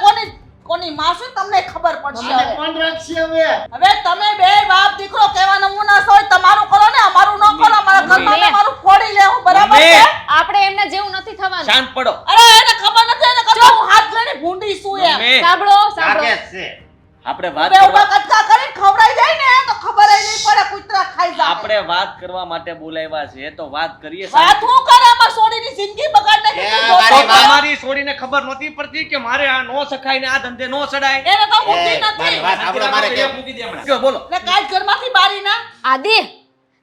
કોની માસી તમને ખબર પડશે. મને હવે. કોણ રાખશે હવે? હવે તમે બે બાપ દીકરો કેવા નમૂના છો હોય તમારું કરો ને અમારું ન કરો. મારા ઘરમાં મમ્મી. તમારું ફોડી લેવું બરાબર મમ્મી. છે. આપણે એમને જેવું નથી થવાનું. શાંત પડો. અરે એને ખબર નથી એને કતો હું હાથ લઈને ભૂંડી છું એમ. મમ્મી, સાંભળો સાંભળો. લાગે જ છે. આપણે વાત બે કરવા ઉભા કટકા કરીને ખવડાઈ જાય ને તો ખબર ય નહીં પડે કૂતરા ખાઈ જાય. આપણે વાત કરવા માટે બોલાવ્યા છે તો વાત કરીએ. વાત હું કરે આમાં સોડીની જિંદગી બગાડ નાખી એ તું મારી જોતો તો હોય. તમારી છોડીને ખબર નહોતી પડતી કે મારે આ નો સખાય ને આ ધંધે નો સડાય. એને તો બુદ્ધિ એ, મારી નથી. વાત સાંભળો. મારે એક કેવું મૂકી દે હમણાં. કયો, બોલો. એટલે કાલ ઘરમાંથી બારી ના. આદિ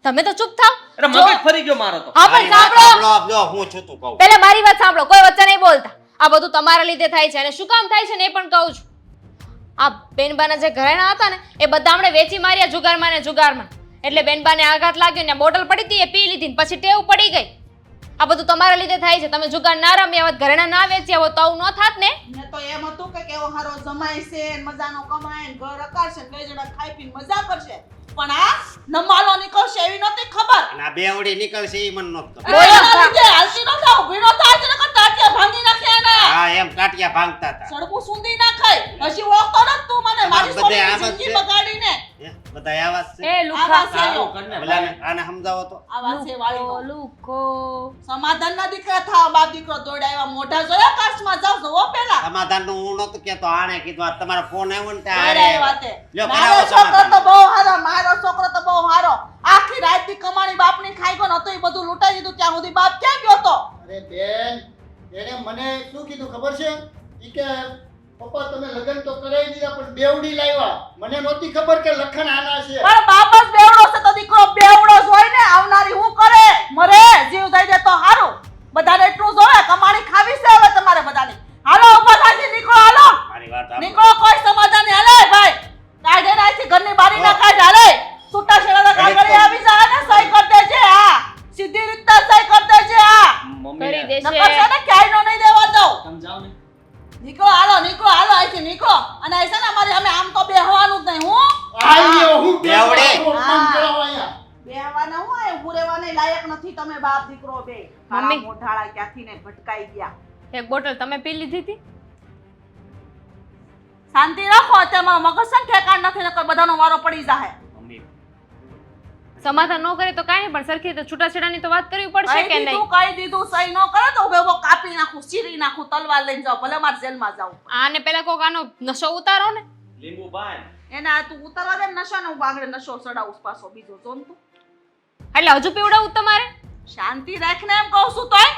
તમે તો ચૂપ થાવ. અરે મગજ ફરી ગયો મારો તો. હા મારી પણ વાત સાંભળો. સાંભળો. જો હું છું તું કહું. પહેલા મારી વાત સાંભળો, કોઈ વચ્ચે નહીં બોલતા. આ બધું તમારા લીધે થાય છે અને શું કામ થાય છે ને એ પણ કહું છું. આ બેનબાના જે ઘરેણા હતા ને એ બધા આપણે વેચી માર્યા જુગારમાં ને જુગારમાં. એટલે બેનબાને આઘાત લાગ્યો ને બોટલ પડી હતી એ પી લીધી ને પછી ટેવ પડી ગઈ. આ બધું તમારા લીધે થાય છે. તમે જુગાર ના રમ્યા હોત, ઘરેણા ના વેચ્યા હોત તો આવું ન થાત ને. ને તો એમ હતું કે કેવો હારો જમાય છે ને મજાનો કમાય ને ઘર અકાશે ને બે જણા ખાઈ પીને મજા કરશે. પણ આ નમાલો નીકળશે એવી નહોતી ખબર. અને આ બેવડી નીકળશે ઈ મને નહોતું ખબર. બોલો લીધે હાલતી નો થાવ ભીનો થાય છે નકર ટાટિયા ભાંગી નાખે એને. હા એમ ટાટિયા ભાંગતા હતા. સડકું સુંદી નાખાય. હજી ઓળખતો નથી તું મને મારી બધે સોળીની આમ જ જિંદગી છે. બગાડીને. હે? બધા આવા જ છે. એ આવા લુખા. છે લો. ભલાને આને સમજાવો તો. આવા છે વાળીનો. લુખો. સમાધાન ના દીકરા થાવ બાપ દીકરો દોડાવ્યા મોઢા જોયા કાશમાં જાવ જોવો પેલા. સમાધાન નું હું નહોતું કેતો. આણે કીધું આ તમારો ફોન આવ્યો ને ત્યાં હારે દોડાવ્યા આવ્યો. તે. લ્યો, મારો કરાવો છોકરો તો સમાધાન. બહુ હારો મારો છોકરો તો બહુ હારો. આખી રાત ની કમાણી બાપની ખાઈ ગયો નતો એ બધું લૂંટાઈ દીધું ત્યાં સુધી બાપ ક્યાં ગયો તો. અરે બેન એને મને શું કીધું ખબર છે ઈ કે પપ્પા તમે લગ્ન તો કરાવી દીધા પણ બેવડી લાવ્યા. મને નહોતી ખબર કે લખન આના છે. પણ બાપ જ બેવડો છે તો દીકરો બેવડો જ હોય ને. આવનારી હું કરે મરે જીવ દઈ દે તો હારું. બધાને એટલું જોવે કમાણી ખાવી છે હવે તમારે બધાની. હાલો ઊભા થાજી નીકળો હાલો મારી વાત સાંભળો. નીકળો કોઈ સમાધાન નહીં હાલે ભાઈ કાઢે નાખી ઘરની બારી ના કાઢ હાલે છૂટા છેડા કાગળિયા આવી જાય ને સહી કરી દેજે હા સીધી રીતના સહી કરી દેજે હા કરી દેશે નકર છે ને ક્યાંય નો નહીં દેવા દઉં સમજાવ ને નીકળો હાલો અહીંથી નીકળો અને અહીં છે ને અમારે અમે આમ તો બેહવાનું જ નહીં હું આયો હું બેવડે. કોર્ટમાં કરાવો અહીંયા. બેહવાના હું આ ઊભું રહેવાને લાયક નથી તમે બાપ દીકરો બે મમ્મી. મોઢાળા ક્યાંથી ને ભટકાઈ ગયા એક બોટલ તમે પી લીધી હતી શાંતિ રાખો અત્યારે મારો મગજ છે ને ઠેકાણ નથી નકર બધાનો વારો પડી જાય મમ્મી સમાધાન ન કરે તો કાંઈ નહીં પણ સરખી રીતે છૂટાછેડાની તો વાત કરવી પડશે કે નહીં કહી દીધું સહી ન કરે તો ઉભે ઉભો કાપી નાખું ચીરી નાખું તલવાર લઈને જાઉં ભલે મારે જેલમાં જાઉં આને પેલા કોક આનો નશો ઉતારો ને લીંબુ પાન એના તું ઉતારવા દે ને નશો ને હું આગળ નશો ચડાવું પાછો બીજો જો ને તું એટલે હજુ પીવડાવું તમારે શાંતિ રાખને એમ કહું છું તોય